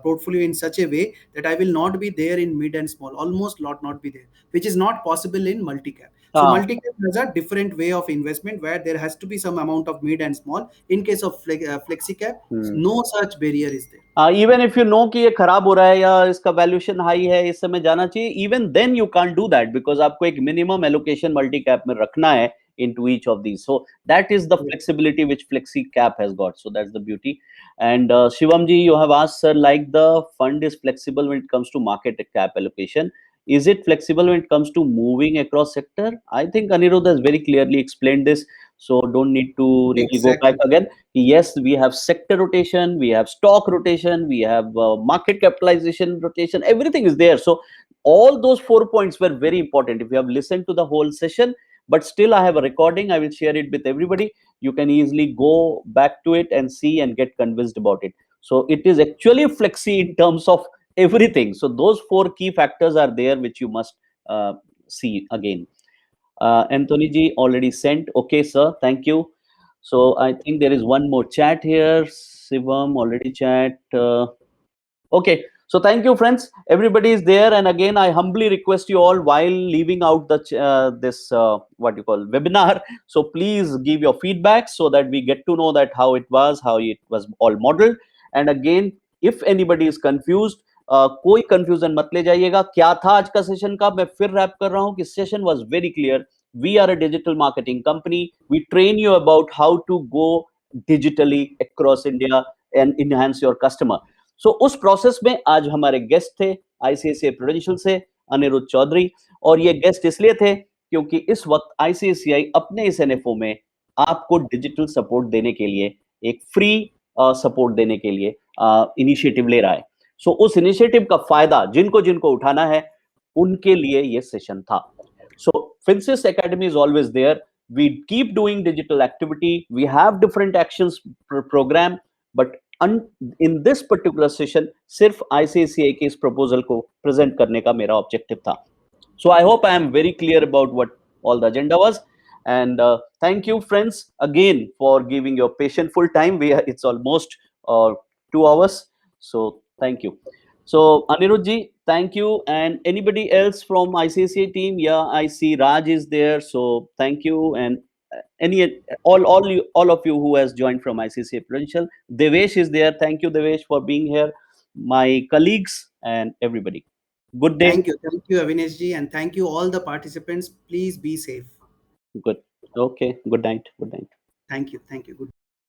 portfolio in such a way that I will not be there in mid and small, almost not be there, which is not possible in multi-cap. So हाँ. multi-cap has a different way of investment where there has to be some amount of mid and small. In case of flexi-cap, no such barrier is there. Even if you know कि ये खराब हो रहा है या इसका valuation high है, इस समय जाना चाहिए, even then you can't do that, because आपको एक मिनिमम एलोकेशन मल्टी कैप में रखना है into each of these. So that is the flexibility which flexi cap has got. So that's the beauty. And Shivam ji, you have asked, sir, like the fund is flexible when it comes to market cap allocation, is it flexible when it comes to moving across sector? I think Anirudh has very clearly explained this, so don't need to really go back Exactly. again. Yes, we have sector rotation, we have stock rotation, we have market capitalization rotation, everything is there. So all those 4 points were very important. If you have listened to the whole session, but still I have a recording, I will share it with everybody. You can easily go back to it and see and get convinced about it. So it is actually flexi in terms of everything. So those 4 key factors are there which you must see again. Anthony ji already sent. Okay, sir. Thank you. So I think there is one more chat here. Shivam already chat. Okay. So thank you, friends. Everybody is there, and again, I humbly request you all while leaving out the this what you call webinar. So please give your feedback so that we get to know that how it was all modeled. And again, if anybody is confused, कोई confusion मत ले जाइएगा. क्या था आज का session का, मैं फिर रैप कर रहा हूं कि session was very clear. We are a digital marketing company. We train you about how to go digitally across India and enhance your customer. So उस प्रोसेस में आज हमारे गेस्ट थे आईसीआईसीआई प्रूडेंशियल से अनिरुद्ध चौधरी. और ये गेस्ट इसलिए थे क्योंकि इस वक्त आईसीआईसीआई अपने इस एनएफओ में आपको डिजिटल सपोर्ट देने के लिए, एक फ्री सपोर्ट देने के लिए इनिशिएटिव ले रहा है. सो उस इनिशिएटिव का फायदा जिनको जिनको उठाना है उनके लिए ये सेशन था. So Finsis Academy is always there. We keep doing digital activity. We have different actions program, but in this particular session, सिर्फ ICICI के इस proposal को present करने का मेरा objective था. So I hope I am very clear about what all the agenda was. And thank you, friends, again for giving your patient full time. It's almost 2 hours. So thank you. So Anirudh ji, thank you. And anybody else from ICICI team? Yeah, I see Raj is there. So thank you. And any all of you who has joined from ICCA Prudential. Devesh is there. Thank you, Devesh, for being here. My colleagues and everybody. Good day. Thank you, Avinesh ji, and thank you all the participants. Please be safe. Good. Okay. Good night. Good night. Thank you. Good.